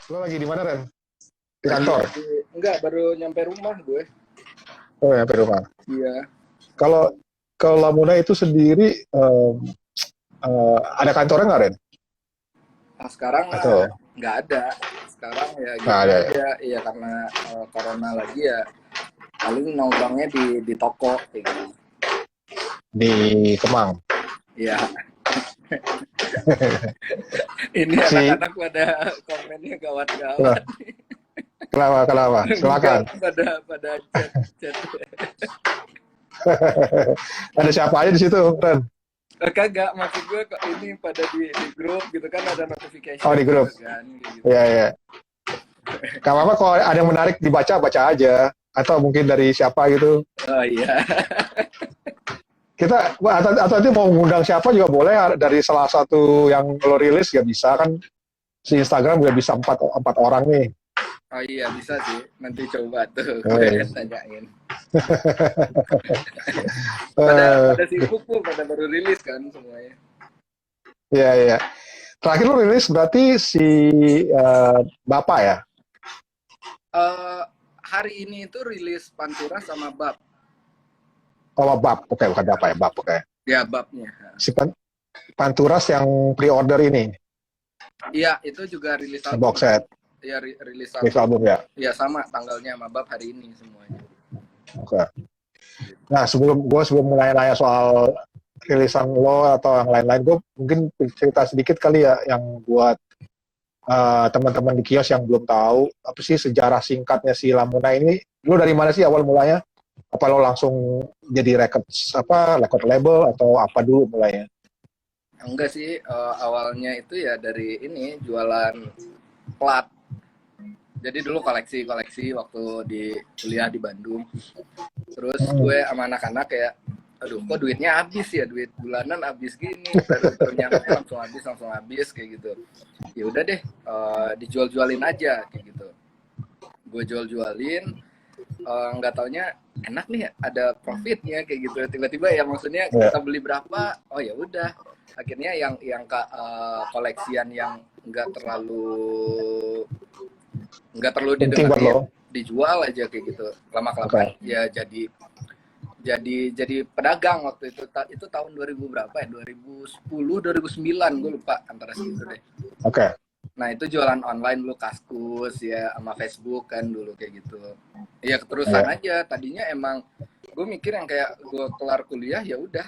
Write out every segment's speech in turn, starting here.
Lo lagi di mana, Ren? Di Lagi kantor? enggak, baru nyampe rumah gue. Oh ya, di rumah. Iya. Kalau kalau Lamuna itu sendiri ada kantornya nggak, Ren? Nah, sekarang Atau nggak ada. Sekarang ya nggak gitu ada ya? aja. Iya karena corona lagi ya paling nongkrongnya di toko kayak gitu. Di Kemang. Iya. Ini Si anak-anak pada komennya kenapa? gawat-gawat. Kenapa? Kenapa? Enggak Silakan. pada chat. Ada siapa aja di situ, Ren? Kagak, maksud gue kok ini pada di grup gitu kan ada Oh, notification di gitu grup. kan kayak gitu. Iya, iya. Gak apa-apa kalau ada yang menarik dibaca, baca aja. Atau mungkin dari siapa gitu. Oh iya. Atau nanti mau ngundang siapa juga boleh dari salah satu yang lo rilis ya bisa kan. Si Instagram juga bisa empat orang nih. Oh iya bisa sih. Nanti coba tuh gue Eh, tanyain. Pada eh, pada sibuk tuh, pada baru rilis kan semuanya. Iya, iya. Terakhir lo rilis berarti si Bapak ya? Eh hari ini itu rilis Pantura sama Bab. Oh, Bab. Oke, bukan Bapak ya, Bab. Oke. Ya babnya. Si Panturas yang pre-order ini, Iya itu juga rilis album box kan. set, Iya rilis mix album. album ya. Ya sama tanggalnya sama Bab hari ini semuanya. Oke. Nah, sebelum nanya-nanya soal rilisan lo atau yang lain-lain, gue mungkin cerita sedikit kali ya yang buat teman-teman di kios yang belum tahu apa sih sejarah singkatnya si Lamuna ini. Lo dari mana sih awal mulanya? Apa lo langsung jadi record label atau apa dulu mulainya? Enggak sih, awalnya itu ya dari ini jualan plat. Jadi dulu koleksi waktu di kuliah di Bandung. Terus gue sama anak-anak kayak, aduh kok duitnya habis ya, duit bulanan habis gini, baru nyampe langsung habis kayak gitu. Ya udah deh, dijual-jualin aja kayak gitu. Gue jual-jualin, nggak taunya enak nih ada profitnya kayak gitu. Tiba-tiba ya maksudnya Ya, kita beli berapa, oh ya udah. Akhirnya yang koleksian yang nggak terlalu penting buat didengerin lo. dijual aja kayak gitu. Lama kelamaan Oke. ya jadi pedagang waktu itu. Itu tahun 2000 berapa ya, 2010 2009 gue lupa antara segitu deh. Oke. Nah itu jualan online dulu, Kaskus ya sama Facebook kan dulu kayak gitu. Ya keterusan Ya. aja. Tadinya emang gue mikir yang kayak gue kelar kuliah ya udah,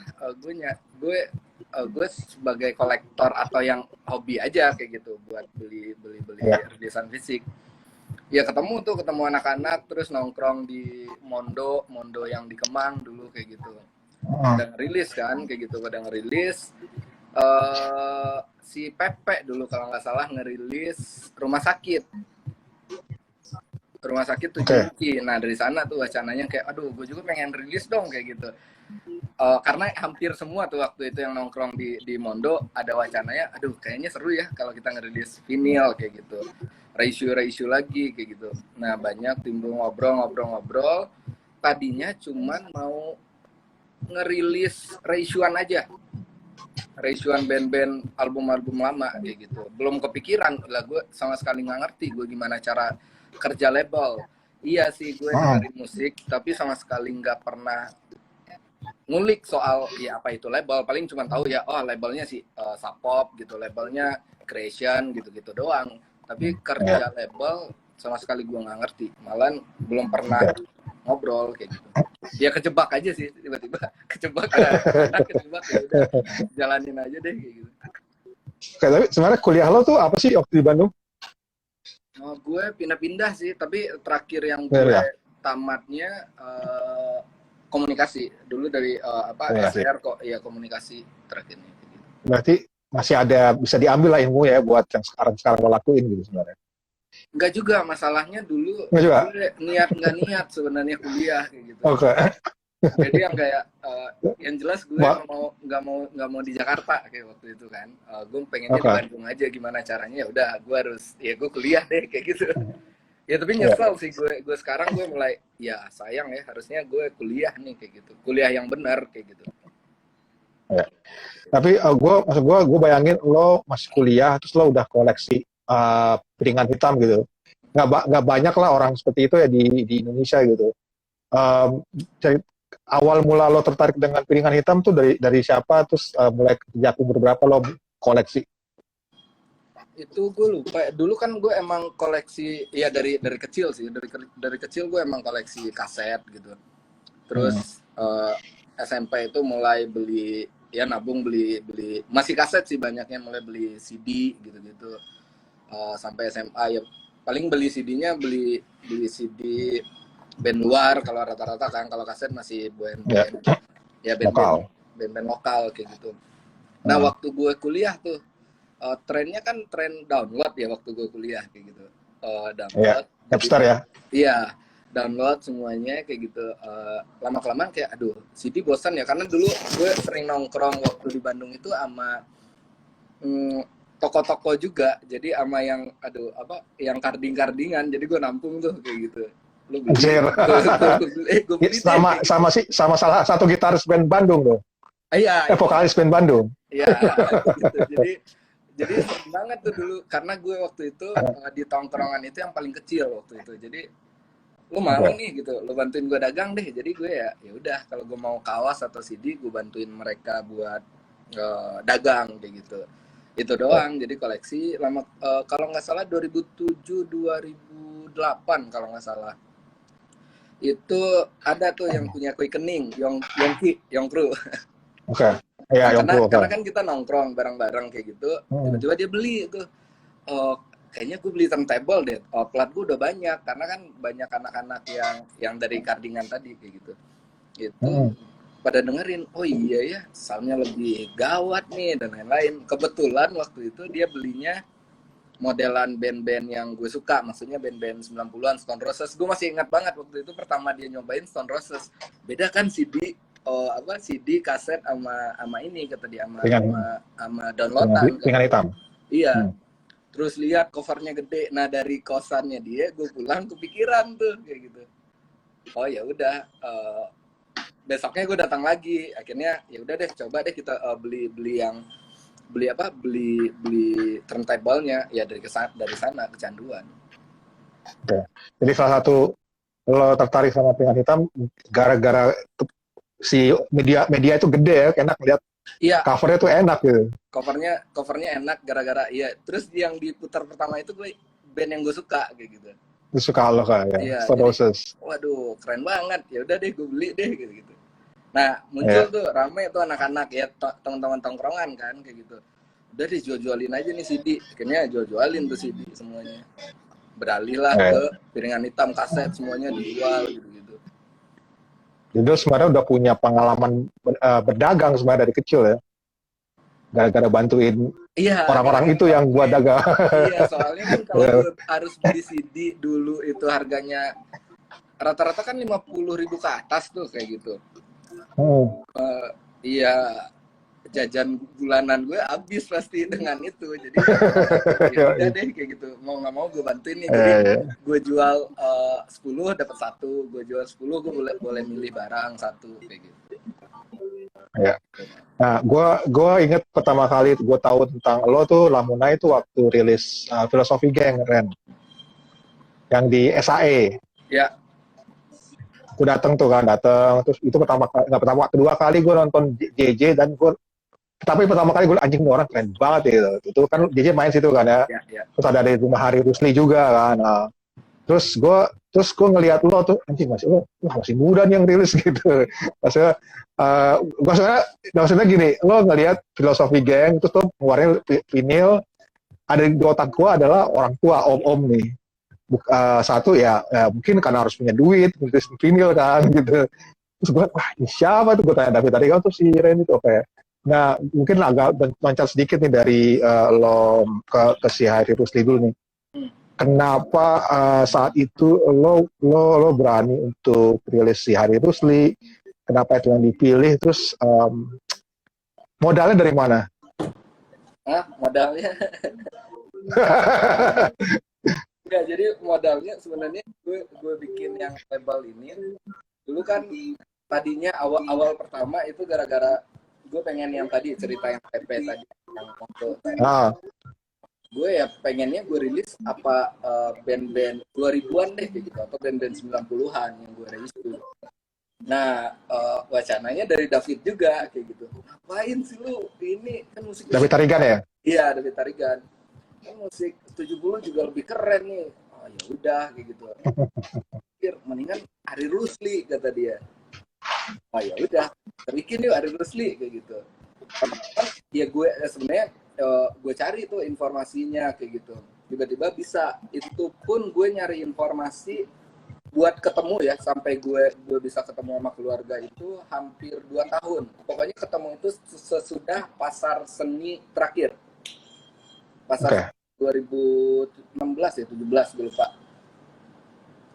gue sebagai kolektor atau yang hobi aja kayak gitu buat beli Ya. rilisan fisik. Ya ketemu anak-anak terus nongkrong di Mondo yang di Kemang dulu kayak gitu. Hmm. Pada ngerilis kan kayak gitu, pada ngerilis si Pepe dulu kalau nggak salah ngerilis rumah sakit tujuh Oke. inci. Nah dari sana tuh wacananya kayak aduh gue juga pengen rilis dong kayak gitu. Karena hampir semua tuh waktu itu yang nongkrong di Mondo ada wacananya, aduh kayaknya seru ya kalau kita ngerilis vinil kayak gitu, reissue lagi kayak gitu. Nah banyak timbul ngobrol, tadinya cuman mau ngerilis reissuean aja, reissuean band-band album-album lama kayak gitu. Belum kepikiran lah, gue sama sekali nggak ngerti gue gimana cara kerja label. Iya sih gue Hmm. dengerin musik tapi sama sekali nggak pernah ngulik soal ya apa itu label. Paling cuma tahu ya oh labelnya si Sapop gitu, labelnya Creation gitu-gitu doang. Tapi Ya. kerja label sama sekali gue nggak ngerti, malah belum pernah Oke. ngobrol kayak gitu. Ya kejebak aja sih, tiba-tiba kejebak ya, kejebak ya udah jalanin aja deh kayak gitu. Oke, tapi sebenarnya kuliah lo tuh apa sih waktu di Bandung? Gue pindah-pindah sih, tapi terakhir yang Bener gue ya? tamatnya komunikasi dulu dari Komunikasi. SR kok ya, komunikasi terakhirnya gitu. Berarti masih ada bisa diambil lah ilmu ya buat yang sekarang lo lakuin gitu sebenarnya. Enggak juga, masalahnya dulu Enggak juga? gue nggak niat sebenarnya kuliah kayak gitu. Oke. Jadi yang kayak yang jelas gue Ma- nggak mau di Jakarta kayak waktu itu kan. Gue pengennya di Oke. Bandung aja, gimana caranya ya udah gue kuliah deh kayak gitu. Ya tapi Ya. nyesel sih gue sekarang gue mulai ya sayang ya, harusnya gue kuliah nih kayak gitu, kuliah yang benar kayak gitu. Ya. Tapi maksud gue bayangin lo masih kuliah terus lo udah koleksi piringan hitam gitu. Nggak banyak lah orang seperti itu ya di Indonesia gitu. Um, cari- Awal mula lo tertarik dengan piringan hitam tuh dari siapa? Terus mulai sejak umur berapa lo koleksi? Itu gue lupa. Dulu kan gue emang koleksi ya dari kecil sih. Dari kecil gue emang koleksi kaset gitu. Hmm. Terus SMP itu mulai beli ya nabung beli beli masih kaset sih banyaknya, mulai beli CD gitu-gitu. Sampai SMA ya paling beli CD-nya beli beli CD band luar kalau rata-rata kan, kalau kaset masih Ya, band-band ya band-band lokal. band-band lokal kayak gitu. Nah, Hmm. waktu gue kuliah tuh trennya kan tren download ya waktu gue kuliah kayak gitu. Ya, Download. Jadi Napster ya. iya, download semuanya kayak gitu. Lama-kelamaan kayak aduh, CD bosan ya, karena dulu gue sering nongkrong waktu di Bandung itu sama mm, toko-toko juga. Jadi sama yang aduh apa yang karding-kardingan. Jadi gue nampung tuh kayak gitu. Lu beli, Anjir. gue beli deh sama kayak gitu. sama sih sama salah satu gitaris band Bandung loh. Iya, itu Vokalis band Bandung. ya gitu. Jadi sering banget tuh dulu karena gue waktu itu di tongkrongan itu yang paling kecil waktu itu. Jadi lu mau Oke. nih gitu, lu bantuin gue dagang deh. Jadi gue ya udah kalau gue mau kawas atau CD gue bantuin mereka buat dagang kayak gitu. Itu doang. Jadi koleksi lama kalau nggak salah 2007 2008 kalau nggak salah. Itu ada tuh yang punya Quickening, Yongki, Yongkru. Oke. Ya, Nah, karena Yongko. Oke. karena kan kita nongkrong bareng-bareng kayak gitu, Hmm. tiba-tiba dia beli itu. Oh, kayaknya gue beli turntable deh. Oh, plat gue udah banyak karena kan banyak anak-anak yang dari kardingan tadi kayak gitu. Itu Hmm. pada dengerin, oh iya ya, soundnya lebih gawat nih dan lain-lain. Kebetulan waktu itu dia belinya modelan band-band yang gue suka, maksudnya band-band 90-an, Stone Roses. Gue masih ingat banget waktu itu pertama dia nyobain Stone Roses. Beda kan CD apa CD kaset sama ini kata dia Ringan, sama downloadan ringan kata dia. hitam. Iya. Hmm. Terus lihat covernya gede. Nah, dari kosannya dia gue pulang kepikiran tuh kayak gitu. Oh ya udah besoknya gue datang lagi. Akhirnya ya udah deh coba deh kita beli beli yang beli apa beli beli turntable-nya ya dari sana kecanduan. Oke. Jadi salah satu lo tertarik sama piringan hitam gara-gara si media media itu gede ya, enak lihat Iya, covernya tuh enak gitu. covernya enak gara-gara iya. Terus yang diputar pertama itu gue band yang gue suka kayak gitu. Itu suka lo kan ya, Iya, Stone jadi Roses. waduh keren banget. Ya udah deh gue beli deh gitu gitu. Nah, muncul Ya. tuh rame tuh anak-anak ya teman-teman tongkrongan kan kayak gitu. Udah deh jual-jualin aja nih CD. Akhirnya jual-jualin tuh CD semuanya. Beralihlah Ya. ke piringan hitam kaset semuanya dijual gitu-gitu. Jadi sebenarnya udah punya pengalaman berdagang sebenarnya dari kecil ya. Gara-gara bantuin Iya, orang-orang gara-gara itu yang buat bantuin. dagang. Iya, soalnya kan kalau Ya. gue harus beli CD dulu itu harganya rata-rata kan 50.000 ke atas tuh kayak gitu. Hmm. Iya, jajan bulanan gue habis pasti dengan itu. Jadi ya Ya, udah deh kayak gitu. Mau nggak mau gue bantuin nih. Jadi ya. gue jual 10 dapat satu, gue jual 10 gue boleh milih barang satu kayak gitu. Ya. Nah, gue inget pertama kali gue tahu tentang lo tuh Lamuna itu waktu rilis Philosophy Gang, Ren, yang di SAE. Ya, Gue datang tuh kan, datang terus itu pertama kali, nggak pertama, kedua kali gue nonton JJ dan gue, tapi pertama kali gue anjing orang keren banget gitu. Itu kan JJ main situ kan ya. ya, ya. Terus ada di rumah Hari Rusli juga kan. Nah, terus gue ngelihat lo tuh anjing masih lo wah, masih muda nih yang rilis gitu. Maksudnya maksudnya gini, lo ngelihat Filosofi Gang terus lo ngeluarin vinyl, ada di otak gue adalah orang tua om-om nih. Satu ya mungkin karena harus punya duit nulis vinyl kan gitu. Terus gue wah ini siapa tuh, gue tanya David tadi kan tuh si Ren itu oke. Nah mungkin agak loncat sedikit nih dari lo ke si Hari Rusli dulu nih. Kenapa saat itu lo berani untuk rilis si Hari Rusli? Kenapa itu yang dipilih? Terus modalnya dari mana? Modalnya enggak, jadi modalnya sebenarnya gue bikin yang label ini dulu kan tadinya awal pertama itu gara-gara gue pengen yang tadi cerita yang PP tadi yang foto tadi. Ah, gue ya pengennya gue rilis apa band-band 2000-an deh kayak gitu, atau band-band 90-an yang gue rilis dulu. Nah, wacananya dari David juga kayak gitu. Ngapain sih lu? Ini kan musik David Tarigan ya? Iya, David Tarigan. Kan musik 70 juga lebih keren nih. Oh, ya udah kayak gitu. Pikir mendingan Ari Rusli kata dia. Oh ya udah, bikin yuk Ari Rusli kayak gitu. Ya gue sebenarnya gue cari tuh informasinya kayak gitu. Tiba-tiba bisa. Itu pun gue nyari informasi buat ketemu ya, sampai gue bisa ketemu sama keluarga itu hampir 2 tahun. Pokoknya ketemu itu sesudah pasar seni terakhir. Pasar 2016 ya, 17 gue lupa.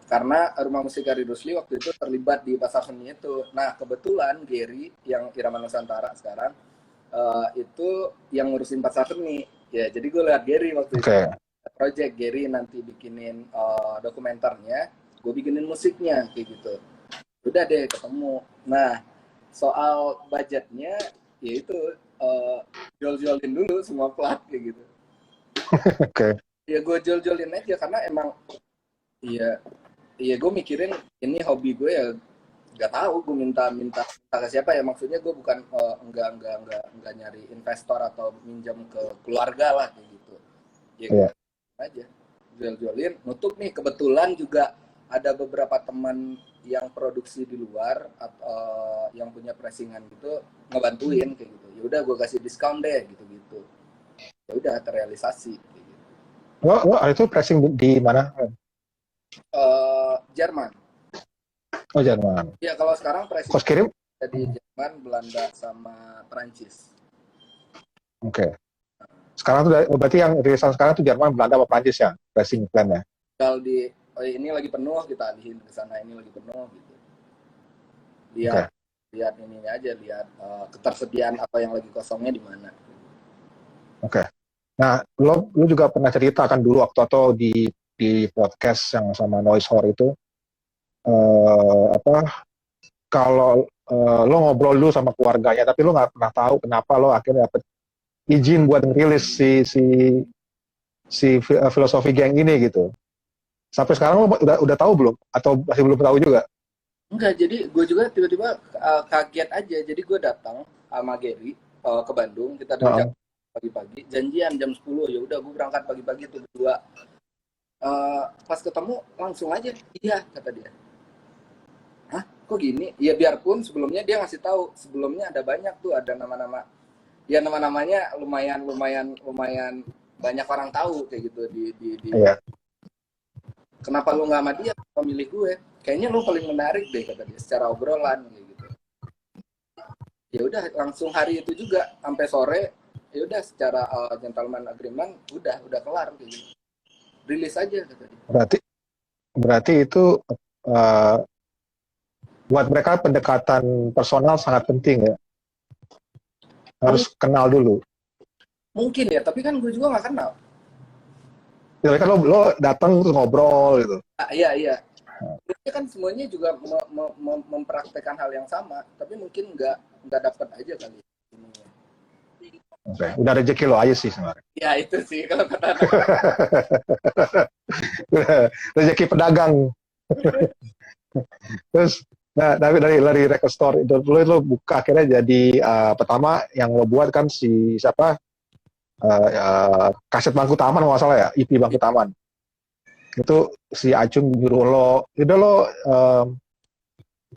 Karena Rumah Musik Ari Rusli waktu itu terlibat di pasar seni itu. Nah, kebetulan Gary yang Irama Nusantara sekarang itu yang ngurusin pasar seni. Ya, jadi gue lihat Gary waktu itu. Project Gary nanti bikinin dokumenternya, gue bikinin musiknya kayak gitu. Udah deh ketemu. Nah, soal budgetnya yaitu jual-jualin dulu semua plat kayak gitu. Ya gue jual-jualin aja karena emang iya gue mikirin ini hobi gue ya, nggak tahu gue minta ke siapa ya, maksudnya gue bukan nggak nyari investor atau minjam ke keluarga lah kayak gitu. Ya aja jual-jualin, nutup nih. Kebetulan juga ada beberapa teman yang produksi di luar atau yang punya pressingan gitu ngebantuin kayak gitu. Ya udah gue kasih diskon deh gitu. Ya udah terrealisasi kayak gitu. Lo itu pressing di mana? Jerman. Oh, Jerman. Ya kalau sekarang pressing kos kirim di Jerman, Belanda sama Perancis. Oke. Sekarang tuh berarti yang rilisan sekarang tuh Jerman, Belanda, sama Prancis ya, pressing plan-nya. Kalau ini lagi penuh, kita alihin ke sana, ini lagi penuh gitu. Lihat ininya aja, lihat ketersediaan apa yang lagi kosongnya di mana. Nah, lo juga pernah cerita kan dulu waktu atau di podcast yang sama Noise Horror itu kalau lo ngobrol dulu sama keluarganya, tapi lo nggak pernah tahu kenapa lo akhirnya dapet izin buat ngerilis si Filosofi Gang ini gitu. Sampai sekarang lo udah tahu belum? Atau masih belum tahu juga? Enggak, jadi gue juga tiba-tiba kaget aja. Jadi gue datang sama Gary ke Bandung, kita dari pagi-pagi, janjian jam 10. Ya udah gue berangkat pagi-pagi tuh berdua. Pas ketemu langsung aja, iya kata dia. Hah, kok gini? Ya biarpun sebelumnya dia ngasih tahu, sebelumnya ada banyak tuh, ada nama-nama. Ya nama-namanya lumayan banyak orang tahu kayak gitu di Iya. Kenapa lu nggak sama dia, pemilih gue? Kayaknya lu paling menarik deh kata dia secara obrolan kayak gitu. Ya udah langsung hari itu juga sampai sore, ya udah secara gentleman agreement udah kelar kayak gitu. Rilis aja kata dia. Berarti itu buat mereka pendekatan personal sangat penting ya. Harus kenal dulu. Mungkin ya, tapi kan gue juga nggak kenal. Ya kan lo datang terus ngobrol gitu. Iya. Ini kan semuanya juga mempraktekkan hal yang sama, tapi mungkin nggak dapat aja kali. Oke, udah rezeki lo aja sih sebenarnya. Ya itu sih kalau kata rezeki pedagang. Terus nah dari record store itu lo buka akhirnya jadi pertama yang lo buat kan si siapa kaset Bangku Taman nggak salah ya, EP Bangku Taman itu si Acung nyuruh lo, udah lo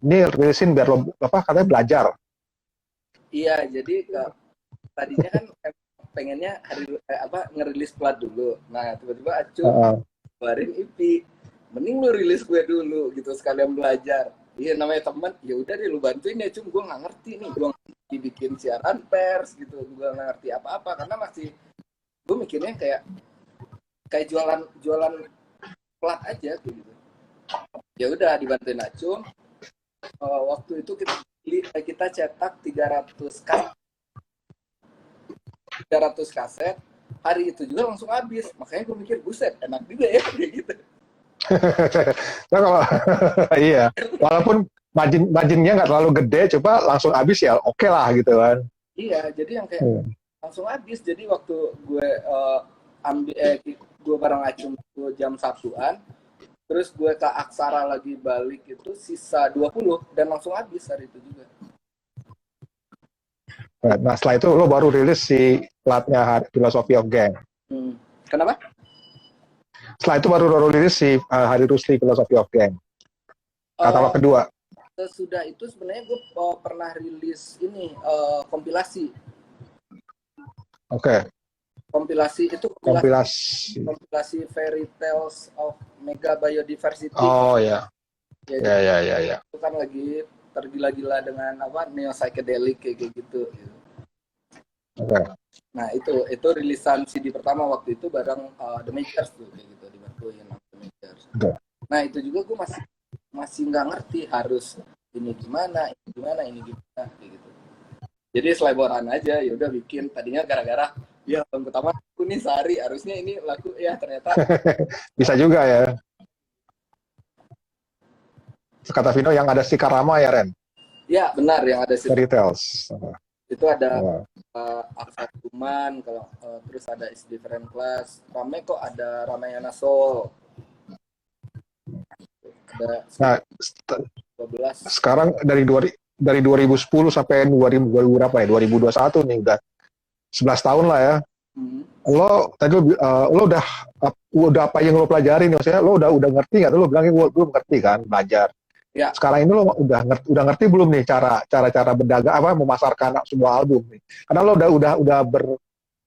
ini rilisin biar lo katanya belajar. Iya, jadi tadinya kan pengennya ngerilis plat dulu. Nah tiba-tiba Acung keluarin EP, mending lu rilis gue dulu gitu sekalian belajar. Iya namanya teman, ya udah deh lu bantuin ya Cung, gue nggak ngerti nih, gue ngerti bikin siaran pers gitu, gue nggak ngerti apa-apa karena masih gue mikirnya kayak jualan plat aja gitu. Ya udah dibantuin Acung. Waktu itu kita cetak 300 kaset. Hari itu juga langsung habis. Makanya gue mikir buset enak juga ya kayak gitu. Nah, kalau iya, walaupun marginnya nggak terlalu gede, coba langsung habis ya oke lah gitu kan. Iya, jadi yang kayak langsung habis. Jadi waktu gue gue bareng Acung tuh jam 1-an, terus gue ke Aksara lagi balik itu sisa 20 dan langsung habis hari itu juga. Nah, setelah itu lo baru rilis si platnya Philosophy of Gang. Kenapa? Setelah itu baru rilis si Hari Rusli Philosophy of Gang. Katalog kedua. Sesudah itu sebenarnya gue pernah rilis ini kompilasi. Oke. Kompilasi itu kompilasi Fairy Tales of Mega Biodiversity. Oh ya. Ya. Itu kan lagi tergila-gila dengan neo psychedelic kayak gitu. Oke. Nah itu rilisan CD pertama waktu itu bareng The Makers tuh kayak gitu, dibantuin sama The Makers. Okay. Nah itu juga gue masih nggak ngerti harus ini gimana kayak gitu. Jadi seleboran aja, ya udah bikin. Tadinya gara-gara ya tahun pertama aku nih sehari harusnya ini laku ya ternyata bisa juga ya. Kata Vino yang ada si Karama ya Ren? Ya benar yang ada si Fairy Tales. Itu ada Aksa Kuman, kalau terus ada Is Different Class, rame kok ada Ramayana Soul. Ada Nah, 12. sekarang dari 2010 sampai 2000 berapa ya? 2021 nih udah 11 tahun lah ya. Lo tadi lo udah apa yang lo pelajari nih? Maksudnya lo udah ngerti nggak? Lo bilangnya gue belum ngerti kan, belajar. Ya. Sekarang ini lo udah ngerti belum nih cara berdagang memasarkan sebuah album nih? Karena lo udah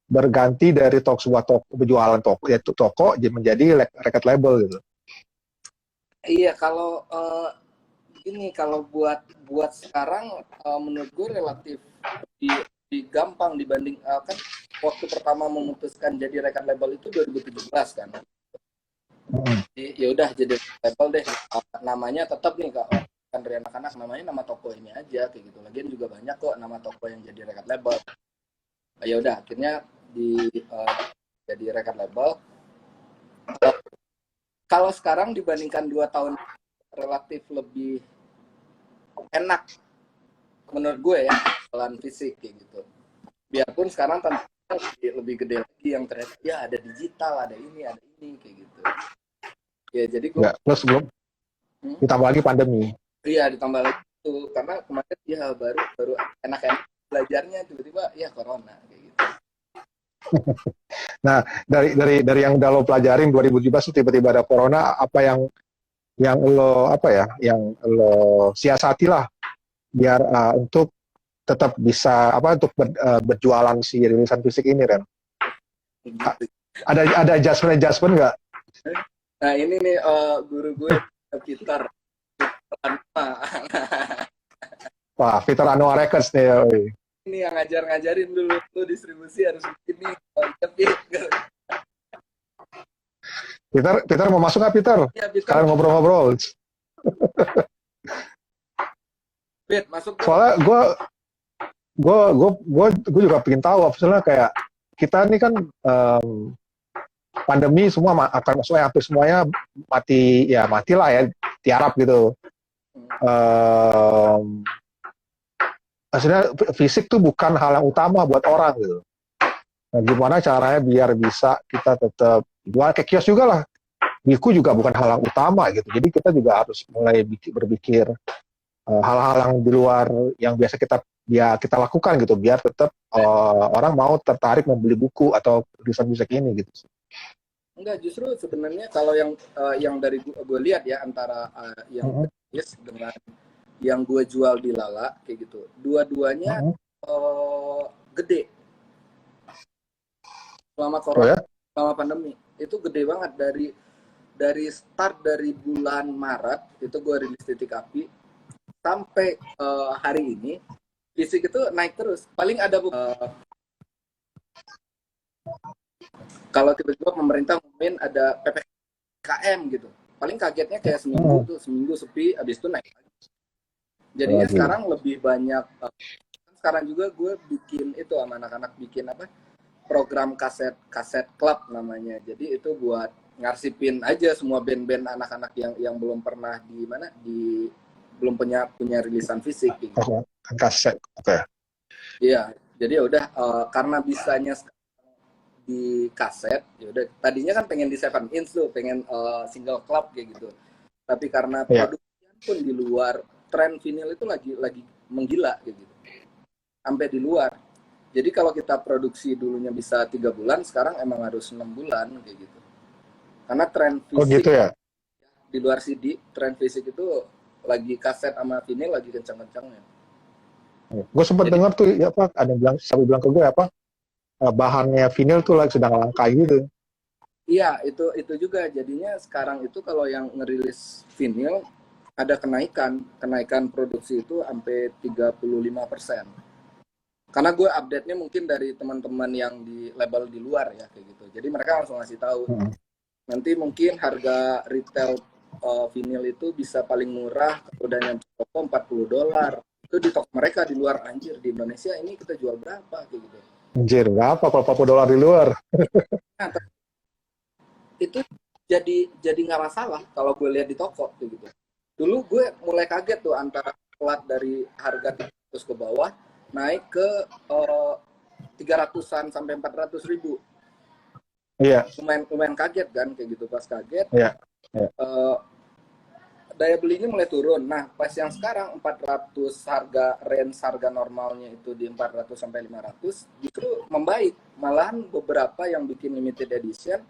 berganti dari sebuah penjualan toko menjadi record label gitu. Iya, kalau kalau buat sekarang menurut gue relatif lebih gampang dibanding kan waktu pertama memutuskan jadi record label itu 2017 kan. Ya udah jadi label deh, namanya tetap nih kan dari anak-anak namanya nama toko ini aja kayak gitu. Lagian juga banyak kok nama toko yang jadi record label. Ya udah akhirnya jadi record label. Kalau sekarang dibandingkan 2 tahun relatif lebih enak menurut gue ya jalan fisik kayak gitu. Biarpun sekarang tantangannya lebih gede lagi yang ternyata ya ada digital, ada ini kayak gitu. Ya jadi gue plus belum ditambah lagi pandemi. Iya ditambah lagi itu karena kemarin ya baru enak-enak belajarnya tiba-tiba ya corona kayak gitu. Nah, dari yang udah lo pelajarin 2017 tiba-tiba ada corona, apa yang lo siasati lah biar untuk tetap bisa untuk berjualan si rilisan fisik ini, Ren? Ada adjustment nggak? Nah ini nih guru gue Peter Wah, Peter Anwar Records nih. Ini yang ngajarin dulu tuh distribusi harus begini. Peter mau masuk nggak Peter? Ya, Peter. Sekarang ngobrol-ngobrol. Pit, masuk. Soalnya gue juga pengen tahu, misalnya kayak kita ini kan pandemi semua akan maksudnya hampir semuanya matilah ya, tiarap gitu. Maksudnya fisik tuh bukan hal yang utama buat orang gitu. Nah, gimana caranya biar bisa kita tetap jual kayak kios juga lah. Buku juga bukan hal yang utama gitu. Jadi kita juga harus mulai berpikir hal-hal yang di luar yang biasa kita lakukan gitu, biar tetap orang mau tertarik membeli buku atau tulisan musik ini gitu. Enggak, justru sebenarnya kalau yang dari gue lihat ya antara yang dengan yang gue jual di Lala kayak gitu, dua-duanya gede selama corona, selama pandemi itu gede banget. Dari start dari bulan Maret itu gue rilis Titik Api sampai hari ini fisik itu naik terus. Paling ada kalau tiba-tiba pemerintah ngumumin ada PPKM gitu, paling kagetnya kayak seminggu sepi, abis itu naik. Jadinya sekarang lebih banyak. Sekarang juga gue bikin itu sama anak-anak, bikin program kaset club namanya. Jadi itu buat ngarsipin aja semua band-band anak-anak yang belum pernah belum punya rilisan fisik gitu. Kaset, oke. Iya, jadi ya udah karena bisanya di kaset, ya udah tadinya kan pengen di 7 inch tuh, pengen single club kayak gitu. Tapi karena Iya. produksian pun di luar, tren vinyl itu lagi menggila kayak gitu. Sampai di luar. Jadi kalau kita produksi dulunya bisa 3 bulan, sekarang emang harus 6 bulan kayak gitu. Karena tren Oh fisik gitu ya. di luar CD, tren fisik itu lagi kaset sama vinyl lagi kencang-kencangnya. Gue sempat Jadi dengar tuh ya apa ada yang bilang sampai bilang ke gue apa bahannya vinyl tuh lagi sedang langka gitu. iya, itu juga jadinya sekarang itu kalau yang ngerilis vinyl ada kenaikan produksi itu sampai 35%. Karena gue update-nya mungkin dari teman-teman yang di label di luar ya kayak gitu. Jadi mereka langsung ngasih tahu. Hmm. Nanti mungkin harga retail vinyl itu bisa paling murah udah nyampe toko $40. Itu di toko mereka di luar, anjir di Indonesia ini kita jual berapa kayak gitu. Anjir, berapa kalau $40 di luar? Nah, itu jadi nggak masalah kalau gue lihat di toko kayak gitu. Dulu gue mulai kaget tuh antara plat dari harga 300 ke bawah naik ke 300-an sampai 400 ribu. Iya, Lumayan kaget kan kayak gitu. Pas kaget iya, iya. eh, daya belinya mulai turun. Nah, pas yang sekarang 400, harga normalnya itu di 400 sampai 500 justru membaik. Malahan beberapa yang bikin limited edition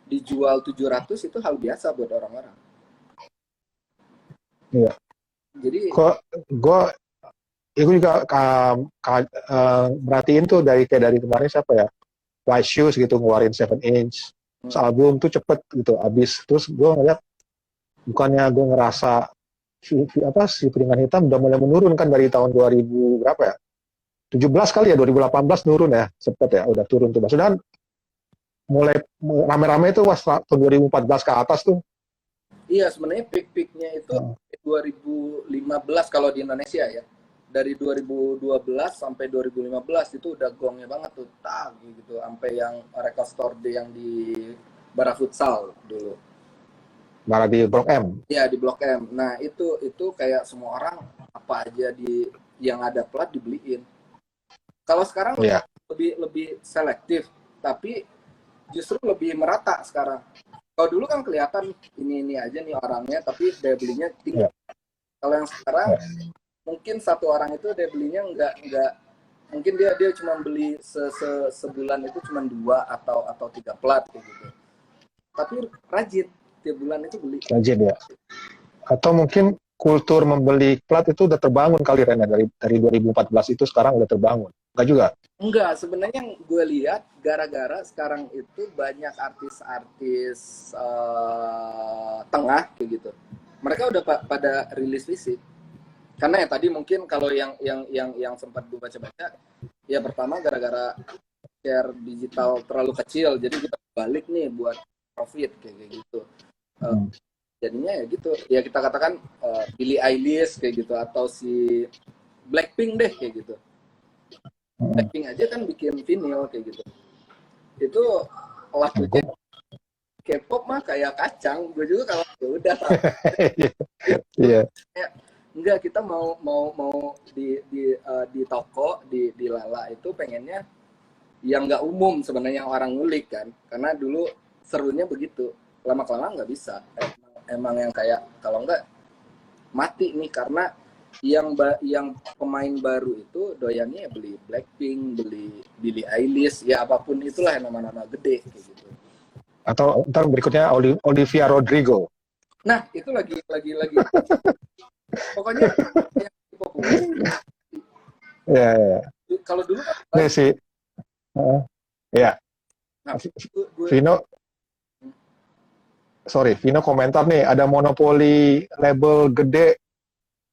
dijual 700 itu hal biasa buat orang-orang. Iya. Jadi Kok gue itu juga merhatiin tuh dari kemarin siapa ya? White Shoes gitu ngeluarin 7 inch. Terus album tuh cepet gitu abis. Terus gue ngeliat bukannya gue ngerasa si piringan hitam udah mulai menurun kan dari tahun 2000 berapa ya? 17 kali ya 2018 turun ya sempet ya udah turun tuh. Maksudnya mulai rame-rame itu pas tahun 2014 ke atas tuh. iya sebenarnya peak-peaknya itu 2015 kalau di Indonesia ya. Dari 2012 sampai 2015 itu udah gongnya banget tuh, gitu. Sampai yang Record Store Day yang di Bara Futsal dulu. Malah di Blok M. Ya di Blok M. Nah itu kayak semua orang apa aja yang ada plat dibeliin. Kalau sekarang Iya. lebih selektif, tapi justru lebih merata sekarang. Kalau dulu kan kelihatan ini aja nih orangnya, tapi daya belinya tinggi. Iya. Kalau yang sekarang mungkin satu orang itu daya belinya nggak mungkin dia cuma beli sebulan itu cuma 2 atau 3 plat kayak gitu. Tapi rajin tiap bulan itu beli. Rajin ya. Atau mungkin kultur membeli plat itu udah terbangun kali Ren dari 2014 itu sekarang udah terbangun. Enggak juga? Enggak, sebenarnya yang gue lihat gara-gara sekarang itu banyak artis-artis tengah kayak gitu. Mereka udah pada rilis fisik. Karena ya tadi mungkin kalau yang sempat gue baca-baca, ya pertama gara-gara share digital terlalu kecil, jadi kita balik nih buat profit kayak gitu. Jadinya ya gitu, ya kita katakan Billie Eilish kayak gitu atau si Blackpink deh kayak gitu. Blackpink aja kan bikin vinyl kayak gitu. Itu lakunya K-pop mah kayak kacang. Gue juga kalau ya udah Iya. enggak, kita mau di toko di Lala itu pengennya yang nggak umum sebenarnya, yang orang ngulik kan, karena dulu serunya begitu. Lama-kelamaan nggak bisa, emang yang kayak kalau nggak mati nih, karena yang pemain baru itu doyannya beli Blackpink, beli Billie Eilish, ya apapun itulah yang nama-nama gede kayak gitu. Atau ntar berikutnya Olivia Rodrigo. Nah itu lagi pokoknya yang populer. Ya. Kalau dulu kan Ini sih. Ya. nah, Vino komentar nih, ada monopoli label gede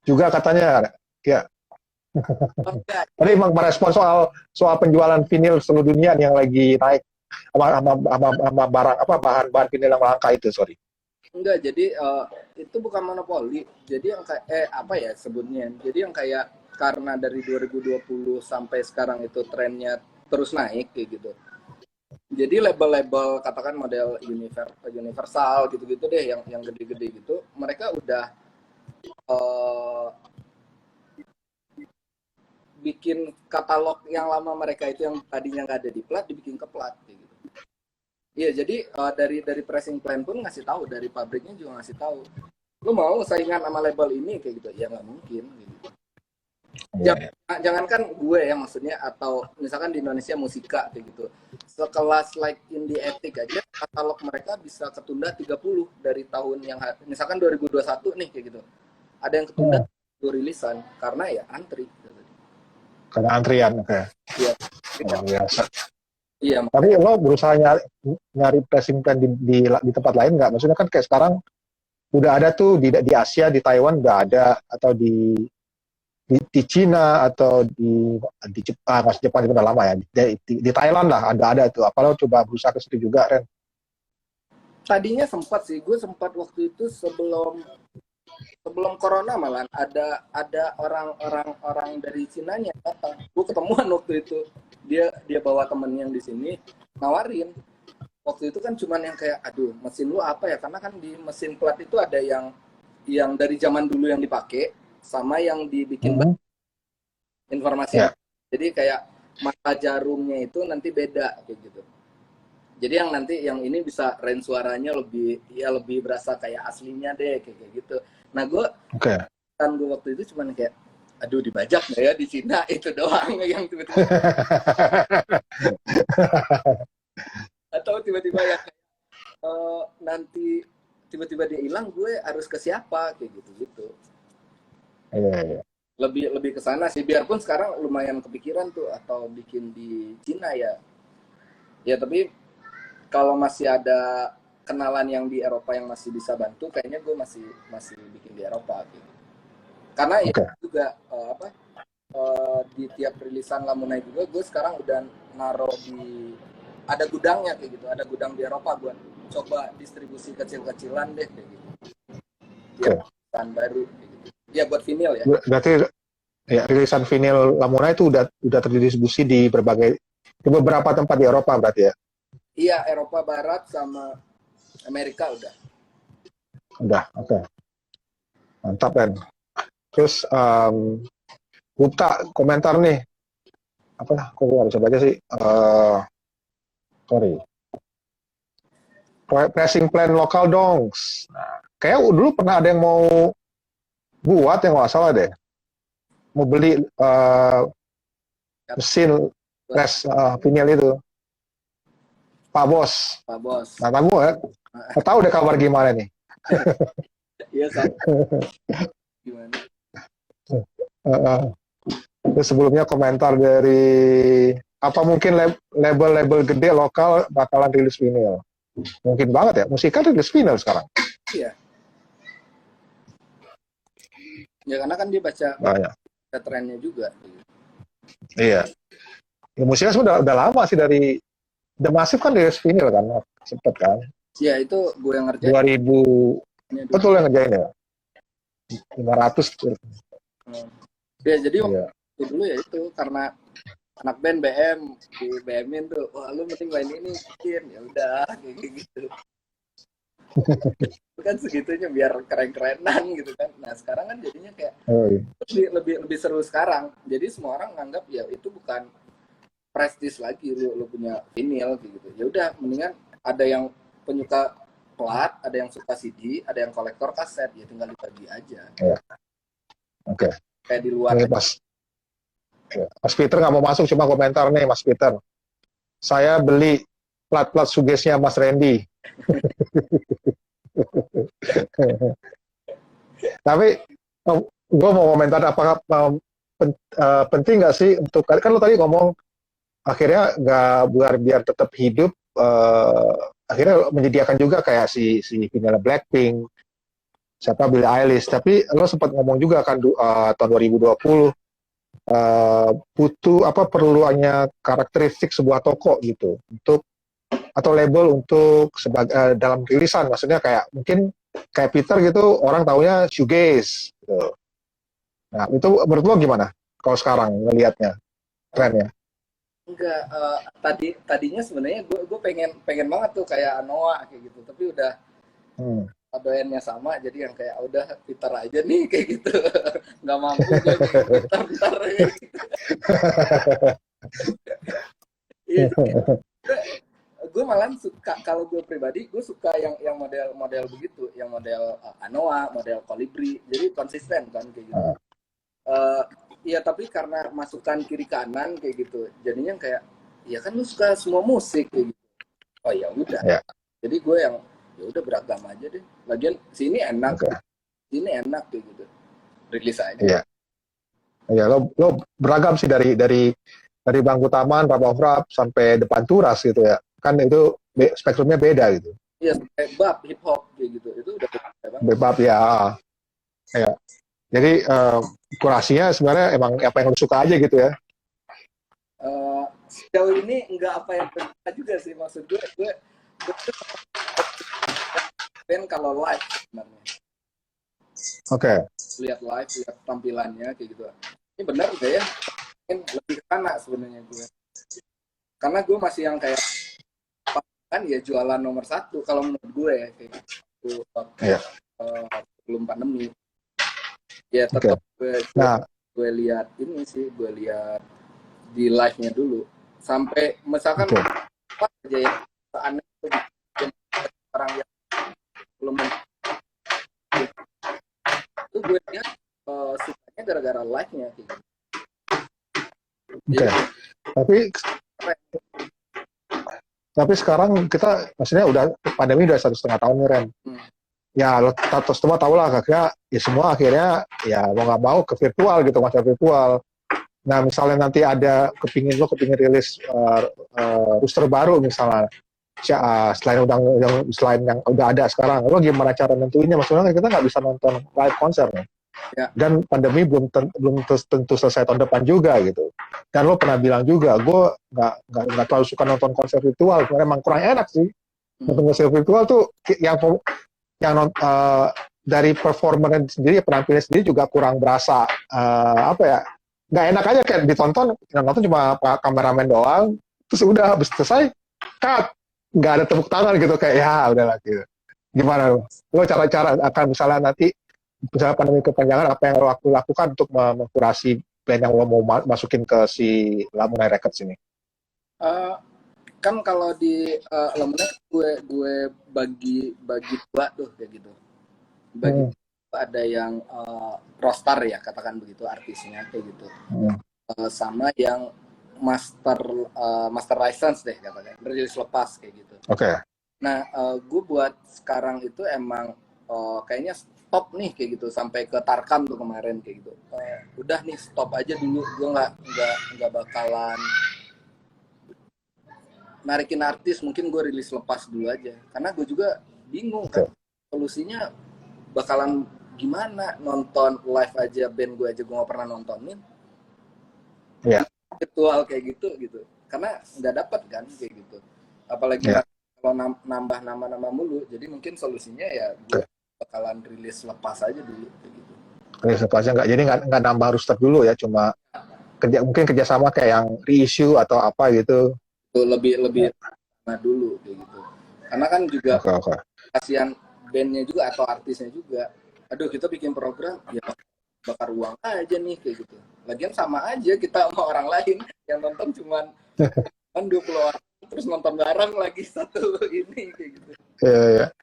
juga katanya. Ya. Tadi emang merespon soal penjualan vinil seluruh dunia yang lagi naik sama barang bahan vinil yang langka itu, sorry. Enggak, jadi itu bukan monopoli. Jadi yang kayak apa ya sebutnya? Jadi yang kayak karena dari 2020 sampai sekarang itu trennya terus naik kayak gitu. Jadi label-label katakan model Universal gitu-gitu deh, yang gede-gede gitu, mereka udah bikin katalog yang lama mereka itu yang tadinya nggak ada di plat dibikin ke plat kayak gitu. Iya, jadi dari pricing plan pun ngasih tahu, dari pabriknya juga ngasih tahu. Lu mau saingan sama label ini kayak gitu? Ya nggak mungkin. Gitu. Iya, iya. Jangankan gue ya maksudnya, atau misalkan di Indonesia Musika kayak gitu. Sekelas like Indie Epic aja katalog mereka bisa ketunda 30 dari tahun yang misalkan 2021 nih kayak gitu. Ada yang ketunda Hmm, rilisan karena ya antri. Gitu. karena antrian, oke. Iya. Luar biasa. Iya, Tapi lo berusaha nyari pricing plan di tempat lain nggak? Maksudnya kan kayak sekarang udah ada tuh di Asia, di Taiwan udah ada, atau di Cina, atau di Jepang, masih Jepang itu udah lama ya. Di Thailand lah ada tuh. Apa lo coba berusaha ke situ juga, Ren? tadinya sempat sih, gue sempat waktu itu sebelum sebelum corona malah ada orang dari Cinanya datang. Gue ketemuan waktu itu. Dia bawa temen yang di sini nawarin. Waktu itu kan cuman yang kayak aduh, mesin lu apa ya? Karena kan di mesin plat itu ada yang dari zaman dulu yang dipakai sama yang dibikin Hmm, informasi. ya, Jadi kayak mata jarumnya itu nanti beda kayak gitu. Jadi yang nanti yang ini bisa range suaranya lebih berasa kayak aslinya deh kayak gitu. Nah, oke. kan gue waktu itu cuman kayak aduh dibajak nggak ya di Cina itu doang yang tiba-tiba atau tiba-tiba yang nanti tiba-tiba dia hilang gue harus ke siapa kayak gitu Iya, iya. lebih ke sana sih biarpun sekarang lumayan kepikiran tuh atau bikin di Cina ya tapi kalau masih ada kenalan yang di Eropa yang masih bisa bantu kayaknya gue masih bikin di Eropa gitu. Karena ya Oke. juga di tiap rilisan Lamunai juga gue sekarang udah naruh ada gudangnya kayak gitu, ada gudang di Eropa gue coba distribusi kecil-kecilan deh kayak gitu tiap Oke. rilisan baru kayak gitu. Ya buat vinyl ya. Berarti ya rilisan vinil Lamuna itu udah terdistribusi di beberapa tempat di Eropa berarti ya. Iya, Eropa Barat sama Amerika udah. Udah, oke. Mantap kan. Terus Gupta komentar nih. Apa lah, kok gue nggak bisa baca sih. Sorry. Pricing plan lokal dong. Nah, kayak dulu pernah ada yang mau buat yang nggak salah deh. Mau beli mesin press vinyl itu. Pak Bos. Pak Bos. Nah, kamu ya, tahu deh kabar gimana nih. Iya, sama. Gimana? Terus sebelumnya komentar dari apa mungkin label-label gede lokal bakalan rilis vinyl. Mungkin banget ya, musika rilis vinyl sekarang. Iya. Ya karena kan dia baca Banyak. trennya juga. Iya. Ya, musiknya udah lama sih dari The Massive kan rilis vinyl kan, sempet kan. Iya itu gue yang ngerjain. 2000, betul yang ngerjain ya. 500. Ya jadi Iya. waktu dulu ya itu karena anak band BM di BM-in tuh, wah lu mending main ini bikin ya udah kayak gitu. Itu kan segitunya biar keren-kerenan gitu kan. Nah sekarang kan jadinya kayak lebih seru sekarang. Jadi semua orang nganggap ya itu bukan prestis lagi lu punya vinyl gitu. Ya udah mendingan ada yang penyuka plat, ada yang suka CD, ada yang kolektor kaset, ya tinggal dibagi aja. Iya. Oke. Kayak di luar. Mas Peter nggak mau masuk, cuma komentar nih Mas Peter. Saya beli plat-plat sugesnya Mas Randy. Tapi gue mau komentar apakah penting nggak sih untuk kan lo tadi ngomong akhirnya nggak biar tetap hidup akhirnya menyediakan juga kayak si vinyl Blackpink, siapa Billie Eilish. Tapi lo sempat ngomong juga kan tahun 2020 butuh perluannya karakteristik sebuah toko gitu untuk atau label untuk sebagai dalam rilisan, maksudnya kayak mungkin kayak Peter gitu orang taunya shoegaze gitu. Nah itu menurut lo gimana kalau sekarang ngelihatnya trennya? Enggak, tadinya sebenarnya gue pengen banget tuh kayak Anoa kayak gitu, tapi udah doyannya sama, jadi yang kayak udah Peter aja nih kayak gitu, nggak mampu gue Peter kayak gitu. Iya, gue malah kalau gue pribadi gue suka yang model-model begitu, yang model Anoa, model Kolibri, jadi konsisten kan kayak gitu. Iya, tapi karena masukan kiri kanan kayak gitu, jadinya kayak ya kan lu suka semua musik kayak gitu. Oh ya udah. Ya. Jadi gue yang ya udah beragam aja deh. Lagian sini enak, Oke. sini enak kayak gitu. Rilis aja. Iya. Ya, lo beragam sih dari bangku taman, rap sampai depan turas gitu ya. Kan itu spektrumnya beda gitu. Iya, sampai bab hip hop kayak gitu. Itu udah beda banget. Bebab ya. Ya. Jadi kurasinya sebenarnya emang apa yang lo suka aja gitu ya. Sejauh ini nggak apa yang terjadi juga sih, maksud gue band kalau live sebenarnya. Oke. Lihat live, lihat tampilannya kayak gitu. Ini benar nggak ya? Mungkin lebih ke sana sebenarnya gue. Karena gue masih yang kayak kan ya jualan nomor satu kalau menurut gue ya kayak gitu. Iya. Sebelum pandemi. Ya Oke. tetap Nah, gue lihat ini sih, gue lihat di live-nya dulu. Sampai misalkan oke. apa aja ya aneh orang yang belum itu gue lihat sukanya gara-gara live-nya gitu. Oke. Tapi sekarang kita maksudnya udah pandemi udah 1,5 tahun nih, Ren. Ya lo semua tahu lah kakak ya, semua akhirnya ya mau nggak mau ke virtual gitu, macam virtual. Nah misalnya nanti ada kepingin rilis rooster baru misalnya, selain yang udah ada sekarang, lo gimana cara nentuinnya? Maksudnya kita nggak bisa nonton live konser nih. Ya. Dan pandemi belum tentu selesai tahun depan juga gitu. Dan lo pernah bilang juga, gue nggak terlalu suka nonton konser virtual, karena emang kurang enak sih. Nonton konser virtual tuh yang dari performer sendiri, penampilan sendiri juga kurang berasa apa ya, nggak enak aja kayak ditonton, yang nonton cuma kameramen doang, terus udah habis selesai cut, nggak ada tepuk tangan gitu, kayak ya udahlah gitu. Gimana lo cara-cara akan misalnya nanti misalnya pandemi kepanjangan, apa yang lo lakukan untuk mengkurasi band yang lo mau masukin ke si Lamunai Records ini? Kan kalau di Lemonade gue bagi dua tuh kayak gitu. Bagi ada yang roster ya, katakan begitu, artisnya kayak gitu. Sama yang master license deh katakan, rilis lepas kayak gitu. Oke. Nah, gue buat sekarang itu emang kayaknya stop nih kayak gitu, sampai ke Tarkam tuh kemarin kayak gitu. Udah nih stop aja dulu, gue nggak bakalan narikin artis, mungkin gue rilis lepas dulu aja, karena gue juga bingung kan solusinya bakalan gimana. Nonton live aja band gue aja gue nggak pernah nontonin. Iya. Virtual kayak gitu karena nggak dapat kan kayak gitu, apalagi kalau nambah nama mulu. Jadi mungkin solusinya ya gue bakalan rilis lepas aja dulu kayak gitu. Rilis lepasnya nggak, jadi nggak nambah rooster dulu ya, cuma mungkin kerjasama kayak yang reissue atau apa gitu. Tuh lebih dulu kayak gitu, karena kan juga kasihan bandnya juga atau artisnya juga. Aduh, kita bikin program ya bakar uang aja nih kayak gitu. Lagian sama aja kita sama orang lain yang nonton cuman 20 orang, terus nonton bareng lagi satu ini kayak gitu. Iya.